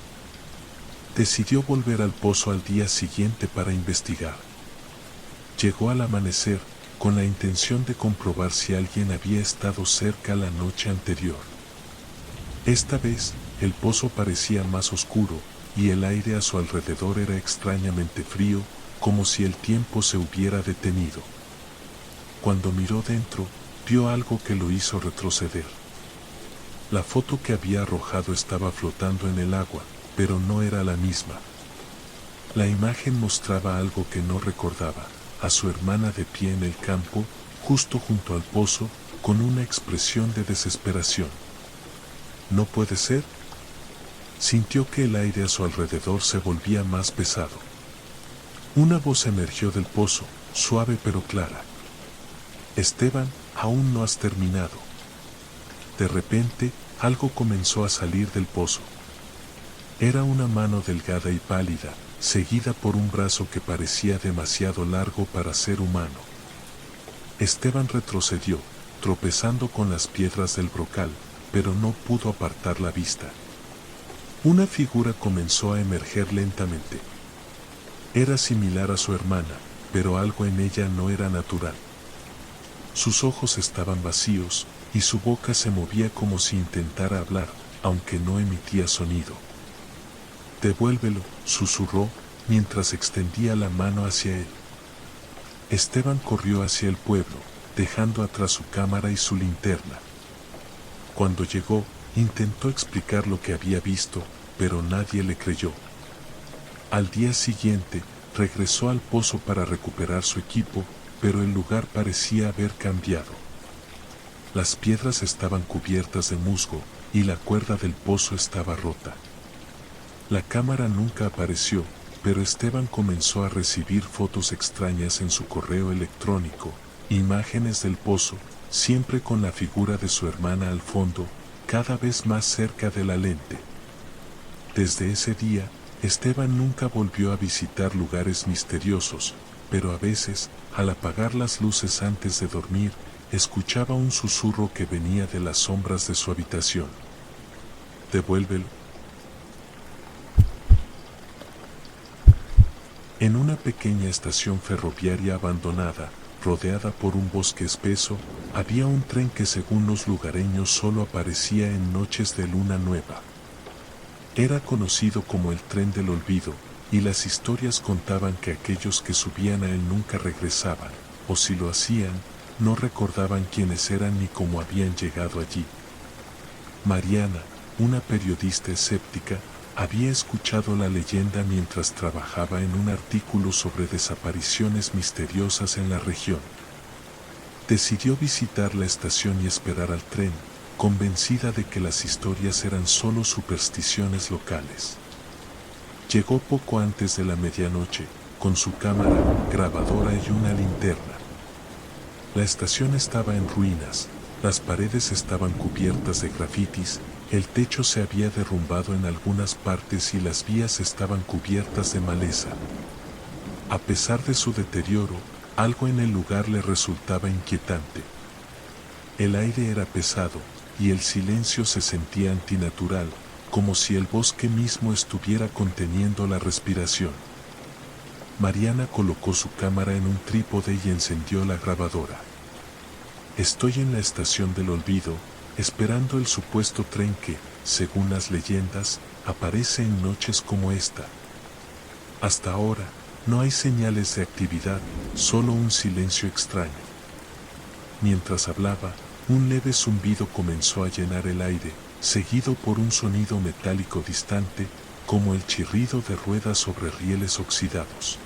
Decidió volver al pozo al día siguiente para investigar. Llegó al amanecer, con la intención de comprobar si alguien había estado cerca la noche anterior. Esta vez, el pozo parecía más oscuro, y el aire a su alrededor era extrañamente frío, como si el tiempo se hubiera detenido. Cuando miró dentro, vio algo que lo hizo retroceder. La foto que había arrojado estaba flotando en el agua, pero no era la misma. La imagen mostraba algo que no recordaba, a su hermana de pie en el campo, justo junto al pozo, con una expresión de desesperación. ¿No puede ser? Sintió que el aire a su alrededor se volvía más pesado. Una voz emergió del pozo, suave pero clara. Esteban, aún no has terminado. De repente, algo comenzó a salir del pozo. Era una mano delgada y pálida, seguida por un brazo que parecía demasiado largo para ser humano. Esteban retrocedió, tropezando con las piedras del brocal, pero no pudo apartar la vista. Una figura comenzó a emerger lentamente. Era similar a su hermana, pero algo en ella no era natural. Sus ojos estaban vacíos, y su boca se movía como si intentara hablar, aunque no emitía sonido. «Devuélvelo», susurró, mientras extendía la mano hacia él. Esteban corrió hacia el pueblo, dejando atrás su cámara y su linterna. Cuando llegó, intentó explicar lo que había visto, pero nadie le creyó. Al día siguiente, regresó al pozo para recuperar su equipo, pero el lugar parecía haber cambiado. Las piedras estaban cubiertas de musgo, y la cuerda del pozo estaba rota. La cámara nunca apareció, pero Esteban comenzó a recibir fotos extrañas en su correo electrónico, imágenes del pozo, siempre con la figura de su hermana al fondo, cada vez más cerca de la lente. Desde ese día, Esteban nunca volvió a visitar lugares misteriosos, pero a veces, al apagar las luces antes de dormir, escuchaba un susurro que venía de las sombras de su habitación. «Devuélvelo». En una pequeña estación ferroviaria abandonada, rodeada por un bosque espeso, había un tren que según los lugareños solo aparecía en noches de luna nueva. Era conocido como el tren del olvido, y las historias contaban que aquellos que subían a él nunca regresaban, o si lo hacían, no recordaban quiénes eran ni cómo habían llegado allí. Mariana, una periodista escéptica, había escuchado la leyenda mientras trabajaba en un artículo sobre desapariciones misteriosas en la región. Decidió visitar la estación y esperar al tren, convencida de que las historias eran solo supersticiones locales. Llegó poco antes de la medianoche, con su cámara, grabadora y una linterna. La estación estaba en ruinas, las paredes estaban cubiertas de grafitis, el techo se había derrumbado en algunas partes y las vías estaban cubiertas de maleza. A pesar de su deterioro, algo en el lugar le resultaba inquietante. El aire era pesado, y el silencio se sentía antinatural, como si el bosque mismo estuviera conteniendo la respiración. Mariana colocó su cámara en un trípode y encendió la grabadora. «Estoy en la estación del olvido, esperando el supuesto tren que, según las leyendas, aparece en noches como esta. Hasta ahora, no hay señales de actividad, solo un silencio extraño». Mientras hablaba, un leve zumbido comenzó a llenar el aire, seguido por un sonido metálico distante, como el chirrido de ruedas sobre rieles oxidados.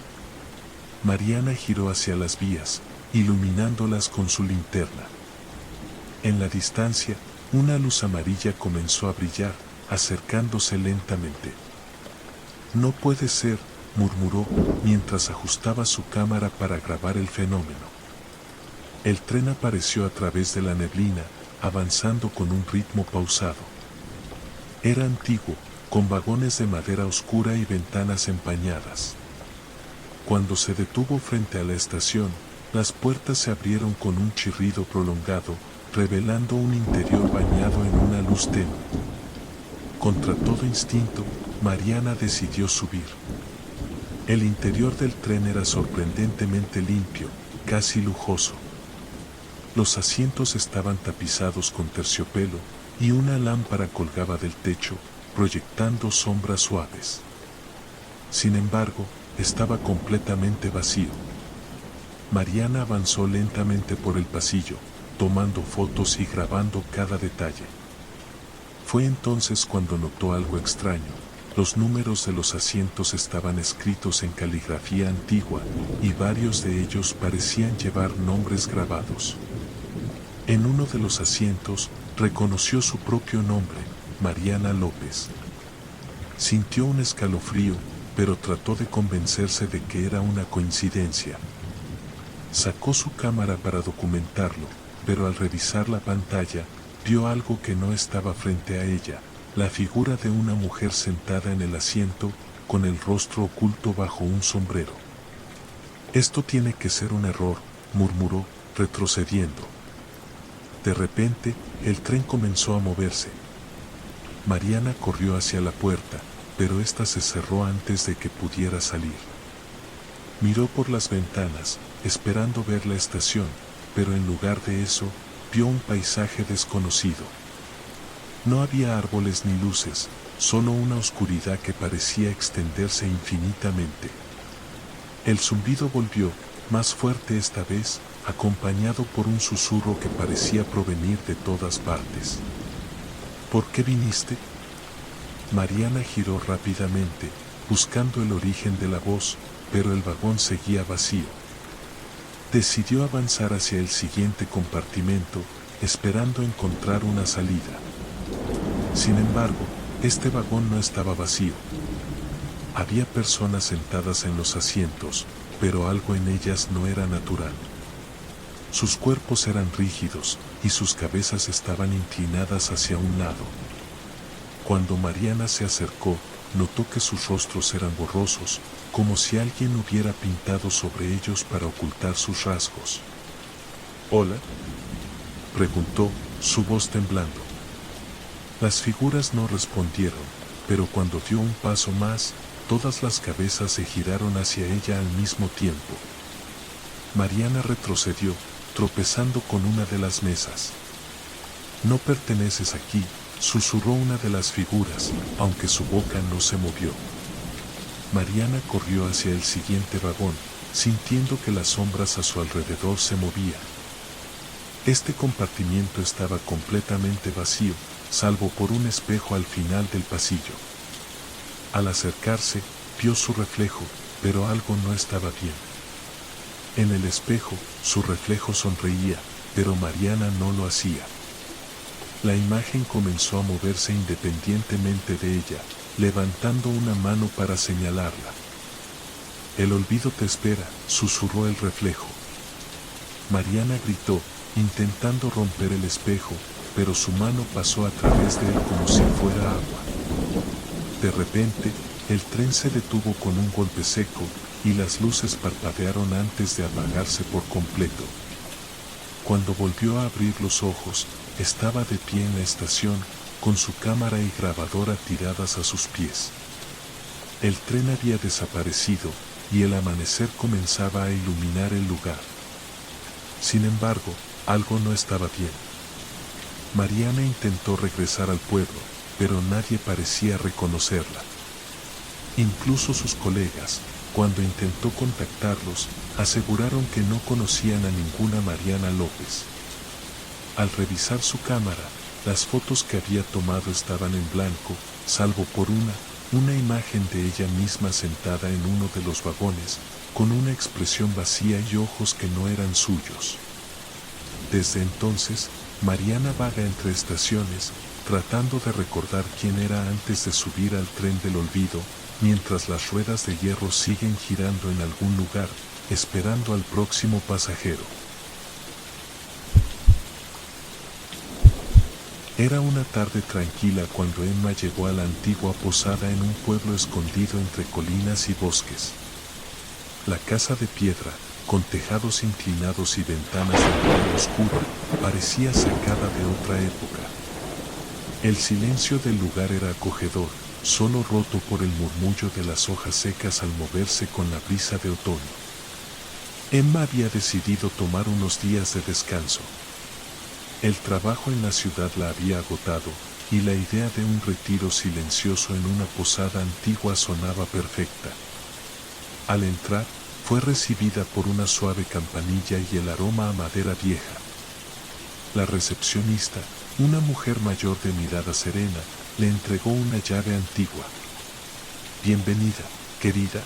Mariana giró hacia las vías, iluminándolas con su linterna. En la distancia, una luz amarilla comenzó a brillar, acercándose lentamente. «No puede ser», murmuró mientras ajustaba su cámara para grabar el fenómeno. El tren apareció a través de la neblina, avanzando con un ritmo pausado. Era antiguo, con vagones de madera oscura y ventanas empañadas. Cuando se detuvo frente a la estación, las puertas se abrieron con un chirrido prolongado, revelando un interior bañado en una luz tenue. Contra todo instinto, Mariana decidió subir. El interior del tren era sorprendentemente limpio, casi lujoso. Los asientos estaban tapizados con terciopelo y una lámpara colgaba del techo, proyectando sombras suaves. Sin embargo, estaba completamente vacío. Mariana avanzó lentamente por el pasillo, tomando fotos y grabando cada detalle. Fue entonces cuando notó algo extraño. Los números de los asientos estaban escritos en caligrafía antigua y varios de ellos parecían llevar nombres grabados. En uno de los asientos reconoció su propio nombre, Mariana López. Sintió un escalofrío, pero trató de convencerse de que era una coincidencia. Sacó su cámara para documentarlo, pero al revisar la pantalla, vio algo que no estaba frente a ella, la figura de una mujer sentada en el asiento, con el rostro oculto bajo un sombrero. Esto tiene que ser un error, murmuró, retrocediendo. De repente, el tren comenzó a moverse. Mariana corrió hacia la puerta, pero ésta se cerró antes de que pudiera salir. Miró por las ventanas, esperando ver la estación, pero en lugar de eso, vio un paisaje desconocido. No había árboles ni luces, solo una oscuridad que parecía extenderse infinitamente. El zumbido volvió, más fuerte esta vez, acompañado por un susurro que parecía provenir de todas partes. ¿Por qué viniste? Mariana giró rápidamente, buscando el origen de la voz, pero el vagón seguía vacío. Decidió avanzar hacia el siguiente compartimento, esperando encontrar una salida. Sin embargo, este vagón no estaba vacío. Había personas sentadas en los asientos, pero algo en ellas no era natural. Sus cuerpos eran rígidos y sus cabezas estaban inclinadas hacia un lado. Cuando Mariana se acercó, notó que sus rostros eran borrosos, como si alguien hubiera pintado sobre ellos para ocultar sus rasgos. «¿Hola?», preguntó, su voz temblando. Las figuras no respondieron, pero cuando dio un paso más, todas las cabezas se giraron hacia ella al mismo tiempo. Mariana retrocedió, tropezando con una de las mesas. «No perteneces aquí», susurró una de las figuras, aunque su boca no se movió. Mariana corrió hacia el siguiente vagón, sintiendo que las sombras a su alrededor se movían. Este compartimiento estaba completamente vacío, salvo por un espejo al final del pasillo. Al acercarse, vio su reflejo, pero algo no estaba bien. En el espejo, su reflejo sonreía, pero Mariana no lo hacía. La imagen comenzó a moverse independientemente de ella, levantando una mano para señalarla. «El olvido te espera», susurró el reflejo. Mariana gritó, intentando romper el espejo, pero su mano pasó a través de él como si fuera agua. De repente, el tren se detuvo con un golpe seco, y las luces parpadearon antes de apagarse por completo. Cuando volvió a abrir los ojos, estaba de pie en la estación, con su cámara y grabadora tiradas a sus pies. El tren había desaparecido, y el amanecer comenzaba a iluminar el lugar. Sin embargo, algo no estaba bien. Mariana intentó regresar al pueblo, pero nadie parecía reconocerla. Incluso sus colegas, cuando intentó contactarlos, aseguraron que no conocían a ninguna Mariana López. Al revisar su cámara, las fotos que había tomado estaban en blanco, salvo por una imagen de ella misma sentada en uno de los vagones, con una expresión vacía y ojos que no eran suyos. Desde entonces, Mariana vaga entre estaciones, tratando de recordar quién era antes de subir al tren del olvido, mientras las ruedas de hierro siguen girando en algún lugar, esperando al próximo pasajero. Era una tarde tranquila cuando Emma llegó a la antigua posada en un pueblo escondido entre colinas y bosques. La casa de piedra, con tejados inclinados y ventanas de madera oscura, parecía sacada de otra época. El silencio del lugar era acogedor, solo roto por el murmullo de las hojas secas al moverse con la brisa de otoño. Emma había decidido tomar unos días de descanso. El trabajo en la ciudad la había agotado, y la idea de un retiro silencioso en una posada antigua sonaba perfecta. Al entrar, fue recibida por una suave campanilla y el aroma a madera vieja. La recepcionista, una mujer mayor de mirada serena, le entregó una llave antigua. «Bienvenida, querida.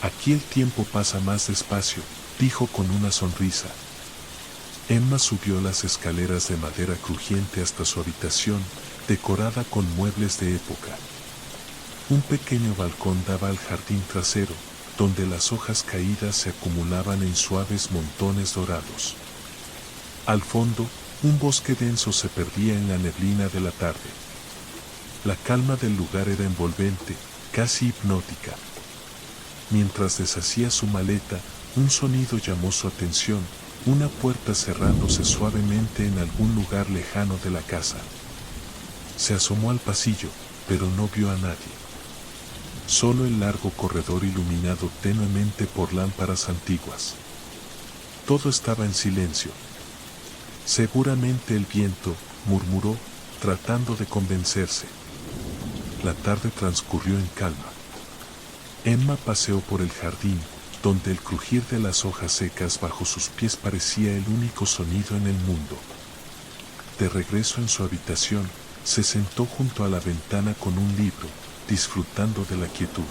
Aquí el tiempo pasa más despacio», dijo con una sonrisa. Emma subió las escaleras de madera crujiente hasta su habitación, decorada con muebles de época. Un pequeño balcón daba al jardín trasero, donde las hojas caídas se acumulaban en suaves montones dorados. Al fondo, un bosque denso se perdía en la neblina de la tarde. La calma del lugar era envolvente, casi hipnótica. Mientras deshacía su maleta, un sonido llamó su atención, una puerta cerrándose suavemente en algún lugar lejano de la casa. Se asomó al pasillo, pero no vio a nadie. Solo el largo corredor iluminado tenuemente por lámparas antiguas. Todo estaba en silencio. «Seguramente el viento», murmuró, tratando de convencerse. La tarde transcurrió en calma. Emma paseó por el jardín, donde el crujir de las hojas secas bajo sus pies parecía el único sonido en el mundo. De regreso en su habitación, se sentó junto a la ventana con un libro, disfrutando de la quietud.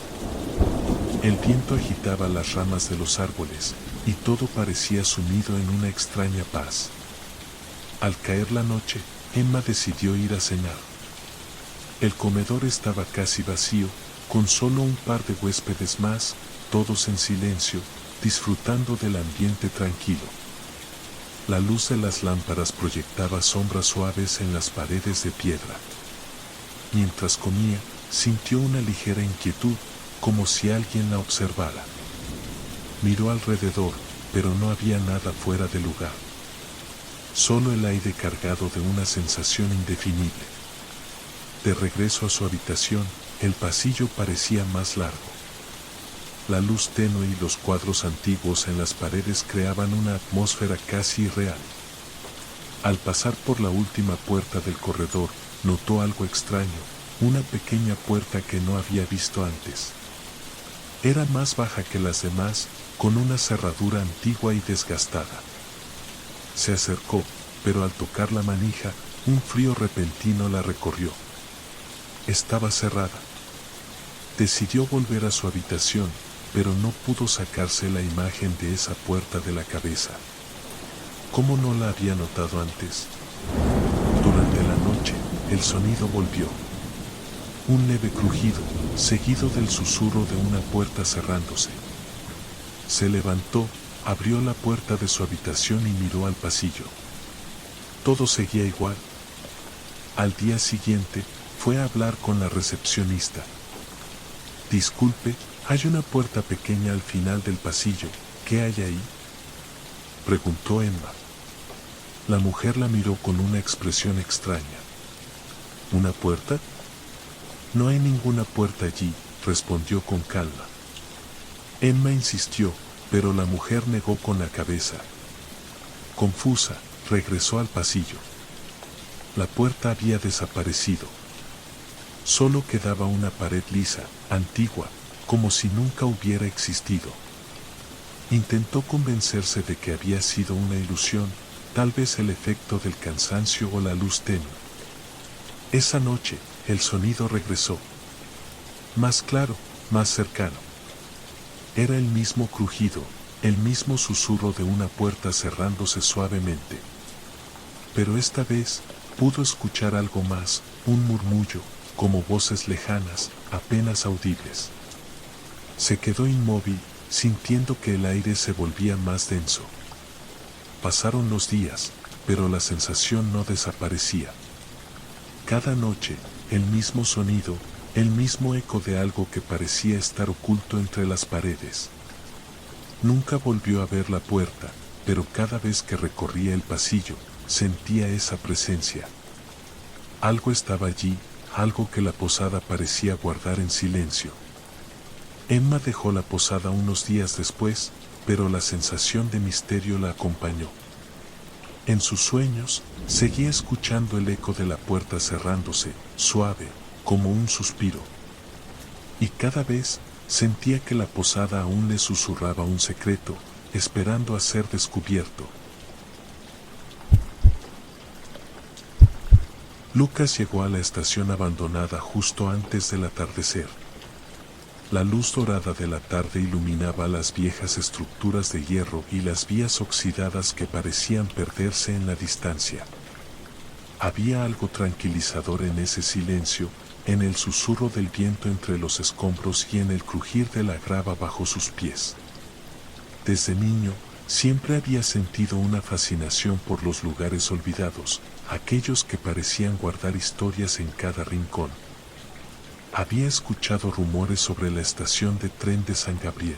El viento agitaba las ramas de los árboles, y todo parecía sumido en una extraña paz. Al caer la noche, Emma decidió ir a cenar. El comedor estaba casi vacío, con solo un par de huéspedes más, todos en silencio, disfrutando del ambiente tranquilo. La luz de las lámparas proyectaba sombras suaves en las paredes de piedra. Mientras comía, sintió una ligera inquietud, como si alguien la observara. Miró alrededor, pero no había nada fuera de lugar. Solo el aire cargado de una sensación indefinible. De regreso a su habitación, el pasillo parecía más largo. La luz tenue y los cuadros antiguos en las paredes creaban una atmósfera casi irreal. Al pasar por la última puerta del corredor, notó algo extraño, una pequeña puerta que no había visto antes. Era más baja que las demás, con una cerradura antigua y desgastada. Se acercó, pero al tocar la manija, un frío repentino la recorrió. Estaba cerrada. Decidió volver a su habitación, pero no pudo sacarse la imagen de esa puerta de la cabeza. ¿Cómo no la había notado antes? Durante la noche, el sonido volvió. Un leve crujido, seguido del susurro de una puerta cerrándose. Se levantó, abrió la puerta de su habitación y miró al pasillo. Todo seguía igual. Al día siguiente, fue a hablar con la recepcionista. «Disculpe, hay una puerta pequeña al final del pasillo, ¿qué hay ahí?», preguntó Emma. La mujer la miró con una expresión extraña. «¿Una puerta?». «No hay ninguna puerta allí», respondió con calma. Emma insistió, pero la mujer negó con la cabeza. Confusa, regresó al pasillo. La puerta había desaparecido. Solo quedaba una pared lisa, antigua, como si nunca hubiera existido. Intentó convencerse de que había sido una ilusión, tal vez el efecto del cansancio o la luz tenue. Esa noche, el sonido regresó. Más claro, más cercano. Era el mismo crujido, el mismo susurro de una puerta cerrándose suavemente. Pero esta vez, pudo escuchar algo más, un murmullo, como voces lejanas, apenas audibles. Se quedó inmóvil, sintiendo que el aire se volvía más denso. Pasaron los días, pero la sensación no desaparecía. Cada noche, el mismo sonido, el mismo eco de algo que parecía estar oculto entre las paredes. Nunca volvió a ver la puerta, pero cada vez que recorría el pasillo, sentía esa presencia. Algo estaba allí, algo que la posada parecía guardar en silencio. Emma dejó la posada unos días después, pero la sensación de misterio la acompañó. En sus sueños, seguía escuchando el eco de la puerta cerrándose, suave, como un suspiro. Y cada vez sentía que la posada aún le susurraba un secreto, esperando a ser descubierto. Lucas llegó a la estación abandonada justo antes del atardecer. La luz dorada de la tarde iluminaba las viejas estructuras de hierro y las vías oxidadas que parecían perderse en la distancia. Había algo tranquilizador en ese silencio, en el susurro del viento entre los escombros y en el crujir de la grava bajo sus pies. Desde niño, siempre había sentido una fascinación por los lugares olvidados, aquellos que parecían guardar historias en cada rincón. Había escuchado rumores sobre la estación de tren de San Gabriel.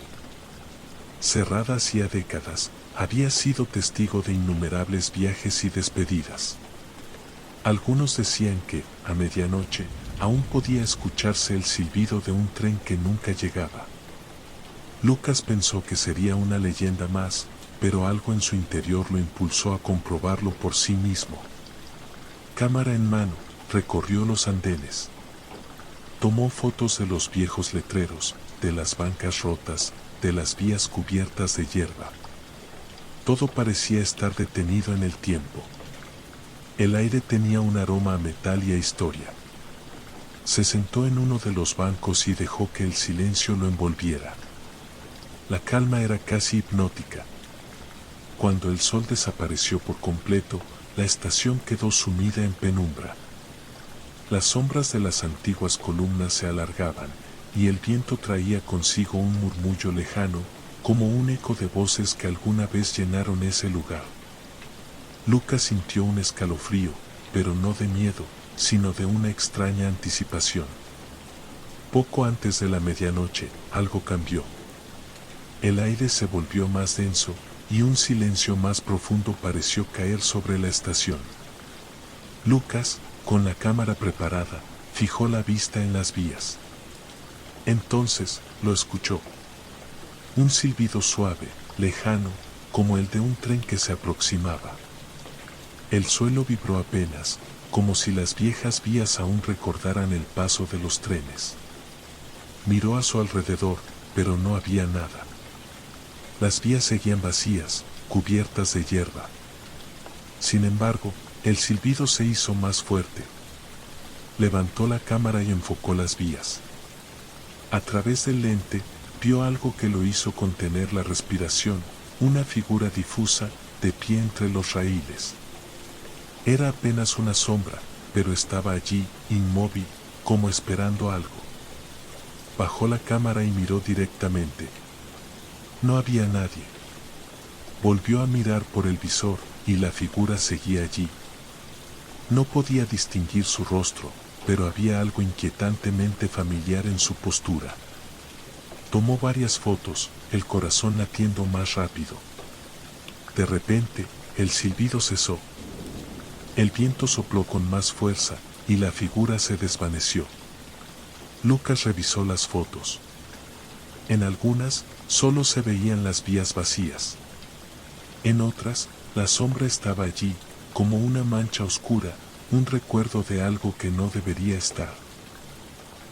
Cerrada hacía décadas, había sido testigo de innumerables viajes y despedidas. Algunos decían que, a medianoche, aún podía escucharse el silbido de un tren que nunca llegaba. Lucas pensó que sería una leyenda más, pero algo en su interior lo impulsó a comprobarlo por sí mismo. Cámara en mano, recorrió los andenes. Tomó fotos de los viejos letreros, de las bancas rotas, de las vías cubiertas de hierba. Todo parecía estar detenido en el tiempo. El aire tenía un aroma a metal y a historia. Se sentó en uno de los bancos y dejó que el silencio lo envolviera. La calma era casi hipnótica. Cuando el sol desapareció por completo, la estación quedó sumida en penumbra. Las sombras de las antiguas columnas se alargaban, y el viento traía consigo un murmullo lejano, como un eco de voces que alguna vez llenaron ese lugar. Lucas sintió un escalofrío, pero no de miedo, sino de una extraña anticipación. Poco antes de la medianoche, algo cambió. El aire se volvió más denso, y un silencio más profundo pareció caer sobre la estación. Lucas, con la cámara preparada, fijó la vista en las vías. Entonces, lo escuchó. Un silbido suave, lejano, como el de un tren que se aproximaba. El suelo vibró apenas, como si las viejas vías aún recordaran el paso de los trenes. Miró a su alrededor, pero no había nada. Las vías seguían vacías, cubiertas de hierba. Sin embargo, el silbido se hizo más fuerte. Levantó la cámara y enfocó las vías. A través del lente, vio algo que lo hizo contener la respiración, una figura difusa, de pie entre los raíles. Era apenas una sombra, pero estaba allí, inmóvil, como esperando algo. Bajó la cámara y miró directamente. No había nadie. Volvió a mirar por el visor, y la figura seguía allí. No podía distinguir su rostro, pero había algo inquietantemente familiar en su postura. Tomó varias fotos, el corazón latiendo más rápido. De repente, el silbido cesó. El viento sopló con más fuerza, y la figura se desvaneció. Lucas revisó las fotos. En algunas, solo se veían las vías vacías. En otras, la sombra estaba allí, como una mancha oscura, un recuerdo de algo que no debería estar.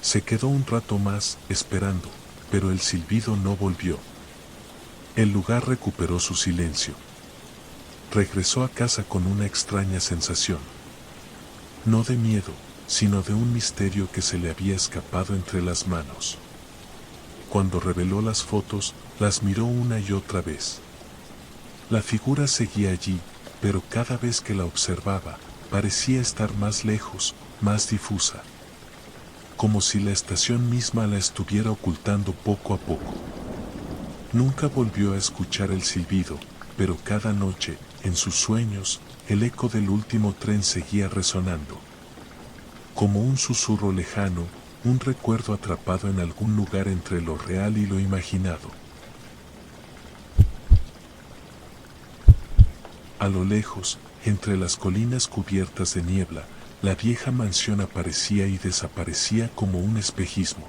Se quedó un rato más, esperando, pero el silbido no volvió. El lugar recuperó su silencio. Regresó a casa con una extraña sensación. No de miedo, sino de un misterio que se le había escapado entre las manos. Cuando reveló las fotos, las miró una y otra vez. La figura seguía allí, pero cada vez que la observaba, parecía estar más lejos, más difusa. como si la estación misma la estuviera ocultando poco a poco. Nunca volvió a escuchar el silbido, pero cada noche, en sus sueños, el eco del último tren seguía resonando. Como un susurro lejano, un recuerdo atrapado en algún lugar entre lo real y lo imaginado. A lo lejos, entre las colinas cubiertas de niebla, la vieja mansión aparecía y desaparecía como un espejismo.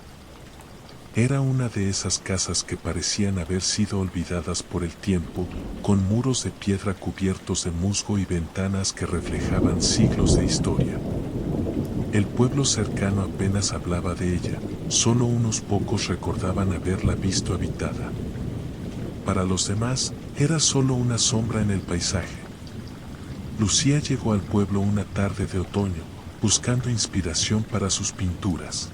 Era una de esas casas que parecían haber sido olvidadas por el tiempo, con muros de piedra cubiertos de musgo y ventanas que reflejaban siglos de historia. El pueblo cercano apenas hablaba de ella, solo unos pocos recordaban haberla visto habitada. Para los demás, era solo una sombra en el paisaje. Lucía llegó al pueblo una tarde de otoño, buscando inspiración para sus pinturas.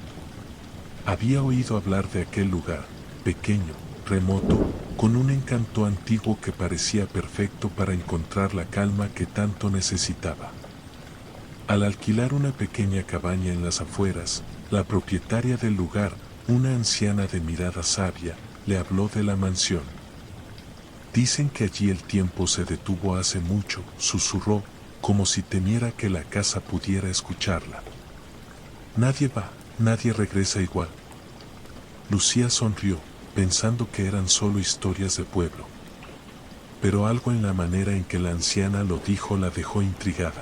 Había oído hablar de aquel lugar, pequeño, remoto, con un encanto antiguo que parecía perfecto para encontrar la calma que tanto necesitaba. Al alquilar una pequeña cabaña en las afueras, la propietaria del lugar, una anciana de mirada sabia, le habló de la mansión. Dicen que allí el tiempo se detuvo hace mucho, susurró, como si temiera que la casa pudiera escucharla. Nadie va, nadie regresa igual. Lucía sonrió, pensando que eran solo historias de pueblo. Pero algo en la manera en que la anciana lo dijo la dejó intrigada.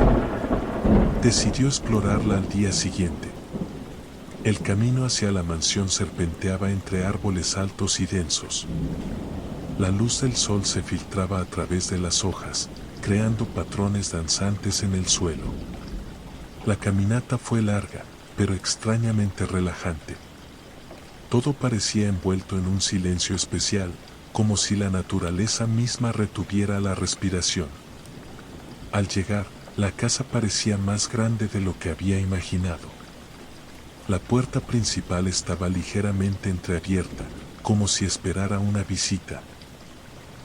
Decidió explorarla al día siguiente. El camino hacia la mansión serpenteaba entre árboles altos y densos. La luz del sol se filtraba a través de las hojas, creando patrones danzantes en el suelo. La caminata fue larga, pero extrañamente relajante. Todo parecía envuelto en un silencio especial, como si la naturaleza misma retuviera la respiración. Al llegar, la casa parecía más grande de lo que había imaginado. La puerta principal estaba ligeramente entreabierta, como si esperara una visita.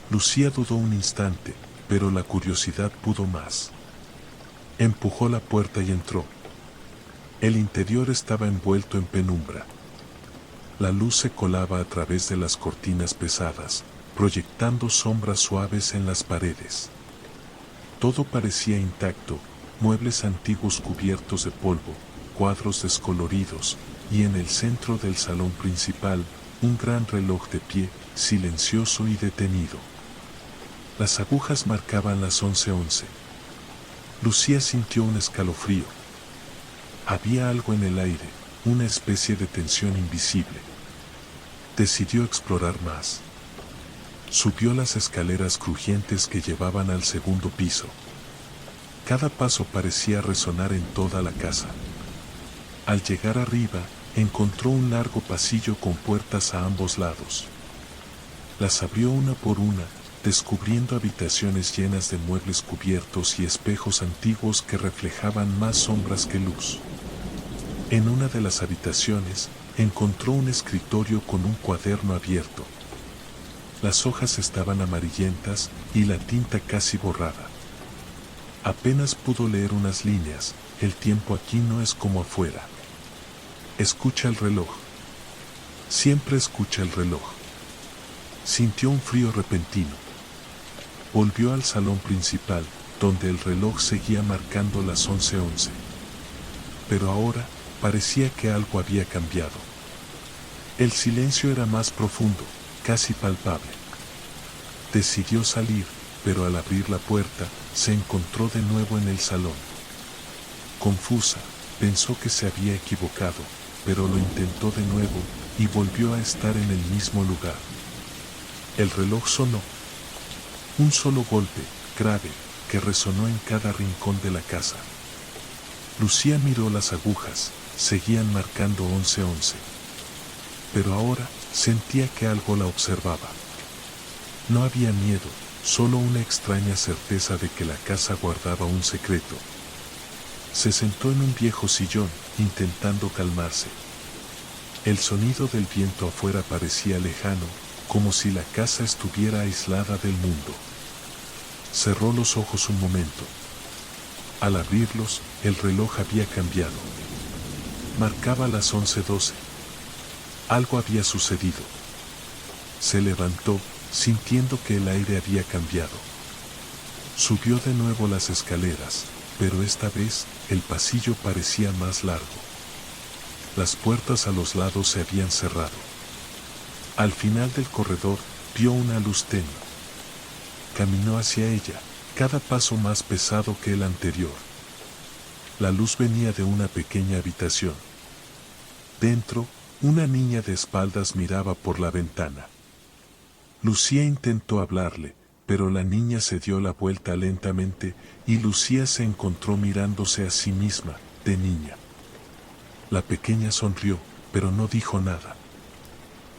Lucía dudó un instante, pero la curiosidad pudo más. Empujó la puerta y entró. El interior estaba envuelto en penumbra. La luz se colaba a través de las cortinas pesadas, proyectando sombras suaves en las paredes. Todo parecía intacto, muebles antiguos cubiertos de polvo, cuadros descoloridos, y en el centro del salón principal, un gran reloj de pie, silencioso y detenido. Las agujas marcaban las 11:11. Lucía sintió un escalofrío. Había algo en el aire, una especie de tensión invisible. Decidió explorar más. Subió las escaleras crujientes que llevaban al segundo piso. Cada paso parecía resonar en toda la casa. Al llegar arriba, encontró un largo pasillo con puertas a ambos lados. Las abrió una por una, descubriendo habitaciones llenas de muebles cubiertos y espejos antiguos que reflejaban más sombras que luz. En una de las habitaciones, encontró un escritorio con un cuaderno abierto. Las hojas estaban amarillentas y la tinta casi borrada. Apenas pudo leer unas líneas: el tiempo aquí no es como afuera. Escucha el reloj. Siempre escucha el reloj. Sintió un frío repentino. Volvió al salón principal, donde el reloj seguía marcando las 11:11. Pero ahora, parecía que algo había cambiado. El silencio era más profundo, casi palpable. Decidió salir, pero al abrir la puerta, se encontró de nuevo en el salón. Confusa, pensó que se había equivocado, pero lo intentó de nuevo, y volvió a estar en el mismo lugar. El reloj sonó. Un solo golpe, grave, que resonó en cada rincón de la casa. Lucía miró las agujas, seguían marcando 11:11. Pero ahora, sentía que algo la observaba. No había miedo, solo una extraña certeza de que la casa guardaba un secreto. Se sentó en un viejo sillón, intentando calmarse. El sonido del viento afuera parecía lejano, como si la casa estuviera aislada del mundo. Cerró los ojos un momento. Al abrirlos, el reloj había cambiado. Marcaba las 11:12. Algo había sucedido. Se levantó, sintiendo que el aire había cambiado. Subió de nuevo las escaleras, pero esta vez el pasillo parecía más largo. Las puertas a los lados se habían cerrado. Al final del corredor vio una luz tenue. Caminó hacia ella, cada paso más pesado que el anterior. La luz venía de una pequeña habitación. Dentro, una niña de espaldas miraba por la ventana. Lucía intentó hablarle, pero la niña se dio la vuelta lentamente y Lucía se encontró mirándose a sí misma, de niña. La pequeña sonrió, pero no dijo nada.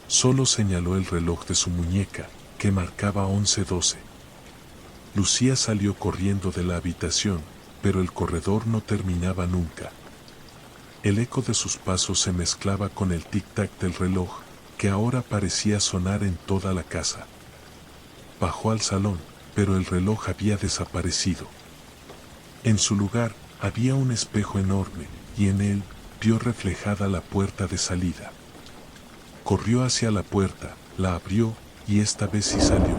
Solo señaló el reloj de su muñeca, que marcaba 11:12. Lucía salió corriendo de la habitación, pero el corredor no terminaba nunca. El eco de sus pasos se mezclaba con el tic-tac del reloj, que ahora parecía sonar en toda la casa. Bajó al salón, pero el reloj había desaparecido. En su lugar, había un espejo enorme, y en él, vio reflejada la puerta de salida. Corrió hacia la puerta, la abrió, y esta vez sí salió.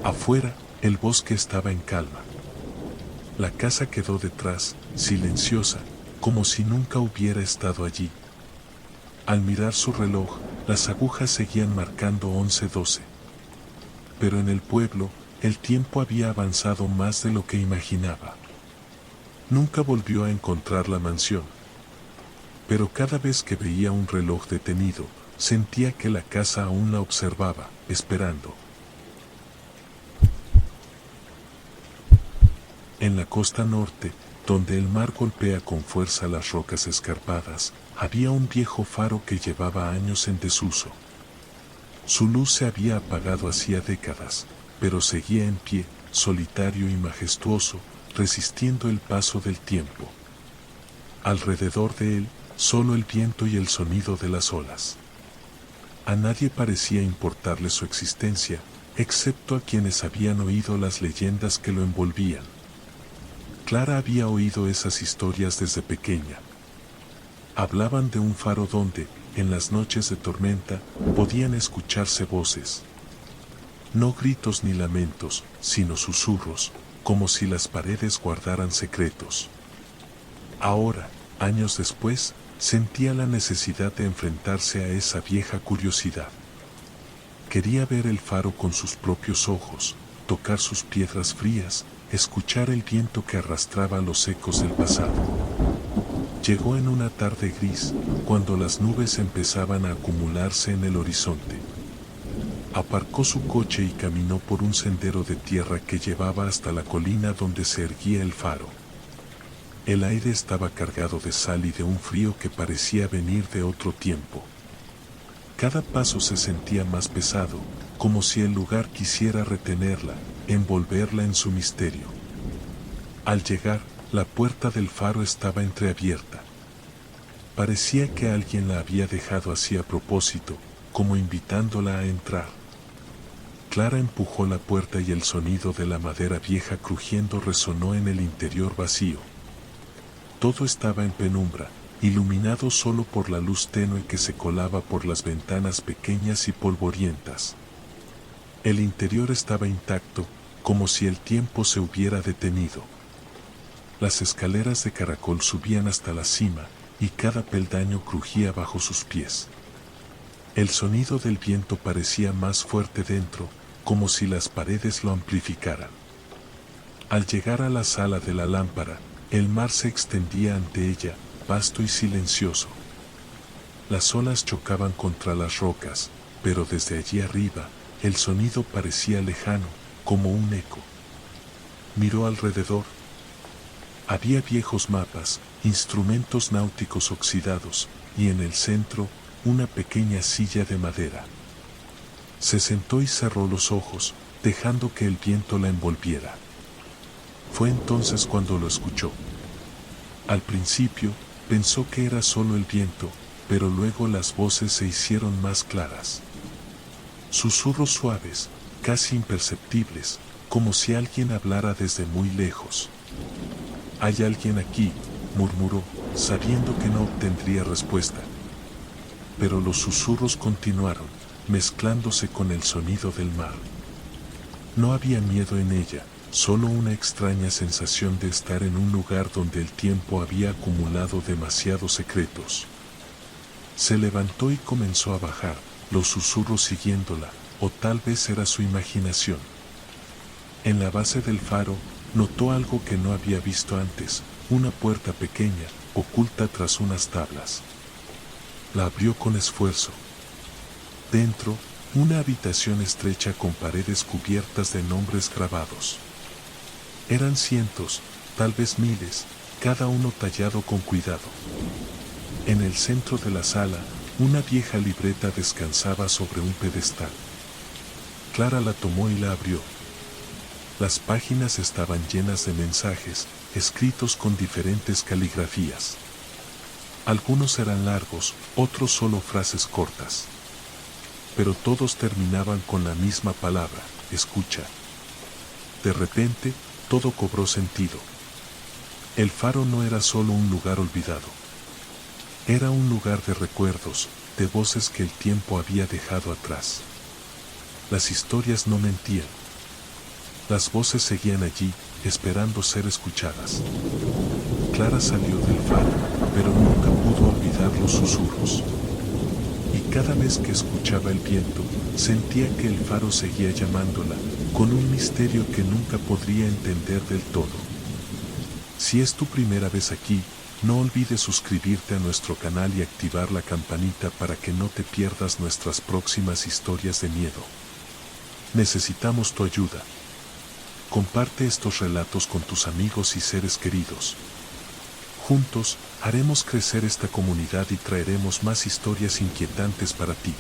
Afuera, el bosque estaba en calma. La casa quedó detrás, silenciosa, como si nunca hubiera estado allí. Al mirar su reloj, las agujas seguían marcando 11:12. Pero en el pueblo, el tiempo había avanzado más de lo que imaginaba. Nunca volvió a encontrar la mansión. Pero cada vez que veía un reloj detenido, sentía que la casa aún la observaba, esperando. En la costa norte, donde el mar golpea con fuerza las rocas escarpadas, había un viejo faro que llevaba años en desuso. Su luz se había apagado hacía décadas, pero seguía en pie, solitario y majestuoso, resistiendo el paso del tiempo. Alrededor de él, solo el viento y el sonido de las olas. A nadie parecía importarle su existencia, excepto a quienes habían oído las leyendas que lo envolvían. Clara había oído esas historias desde pequeña. Hablaban de un faro donde, en las noches de tormenta, podían escucharse voces. No gritos ni lamentos, sino susurros, como si las paredes guardaran secretos. Ahora, años después, sentía la necesidad de enfrentarse a esa vieja curiosidad. Quería ver el faro con sus propios ojos, tocar sus piedras frías, escuchar el viento que arrastraba los ecos del pasado. Llegó en una tarde gris, cuando las nubes empezaban a acumularse en el horizonte. Aparcó su coche y caminó por un sendero de tierra que llevaba hasta la colina donde se erguía el faro. El aire estaba cargado de sal y de un frío que parecía venir de otro tiempo. Cada paso se sentía más pesado, como si el lugar quisiera retenerla, envolverla en su misterio. Al llegar, la puerta del faro estaba entreabierta. Parecía que alguien la había dejado así a propósito, como invitándola a entrar. Clara empujó la puerta y el sonido de la madera vieja crujiendo resonó en el interior vacío. Todo estaba en penumbra, iluminado solo por la luz tenue que se colaba por las ventanas pequeñas y polvorientas. El interior estaba intacto, como si el tiempo se hubiera detenido. Las escaleras de caracol subían hasta la cima, y cada peldaño crujía bajo sus pies. El sonido del viento parecía más fuerte dentro, como si las paredes lo amplificaran. Al llegar a la sala de la lámpara, el mar se extendía ante ella, vasto y silencioso. Las olas chocaban contra las rocas, pero desde allí arriba, el sonido parecía lejano, como un eco. Miró alrededor. Había viejos mapas, instrumentos náuticos oxidados, y en el centro, una pequeña silla de madera. Se sentó y cerró los ojos, dejando que el viento la envolviera. Fue entonces cuando lo escuchó. Al principio, pensó que era solo el viento, pero luego las voces se hicieron más claras. Susurros suaves, casi imperceptibles, como si alguien hablara desde muy lejos. Hay alguien aquí, murmuró, sabiendo que no obtendría respuesta. Pero los susurros continuaron, mezclándose con el sonido del mar. No había miedo en ella, solo una extraña sensación de estar en un lugar donde el tiempo había acumulado demasiados secretos. Se levantó y comenzó a bajar, los susurros siguiéndola, o tal vez era su imaginación. En la base del faro, notó algo que no había visto antes, una puerta pequeña, oculta tras unas tablas. La abrió con esfuerzo. Dentro, una habitación estrecha con paredes cubiertas de nombres grabados. Eran cientos, tal vez miles, cada uno tallado con cuidado. En el centro de la sala, una vieja libreta descansaba sobre un pedestal. Clara la tomó y la abrió. Las páginas estaban llenas de mensajes, escritos con diferentes caligrafías. Algunos eran largos, otros solo frases cortas. Pero todos terminaban con la misma palabra, escucha. De repente, todo cobró sentido. El faro no era solo un lugar olvidado. Era un lugar de recuerdos, de voces que el tiempo había dejado atrás. Las historias no mentían. Las voces seguían allí, esperando ser escuchadas. Clara salió del faro, pero nunca pudo olvidar los susurros. Y cada vez que escuchaba el viento, sentía que el faro seguía llamándola, con un misterio que nunca podría entender del todo. Si es tu primera vez aquí, no olvides suscribirte a nuestro canal y activar la campanita para que no te pierdas nuestras próximas historias de miedo. Necesitamos tu ayuda. Comparte estos relatos con tus amigos y seres queridos. Juntos, haremos crecer esta comunidad y traeremos más historias inquietantes para ti.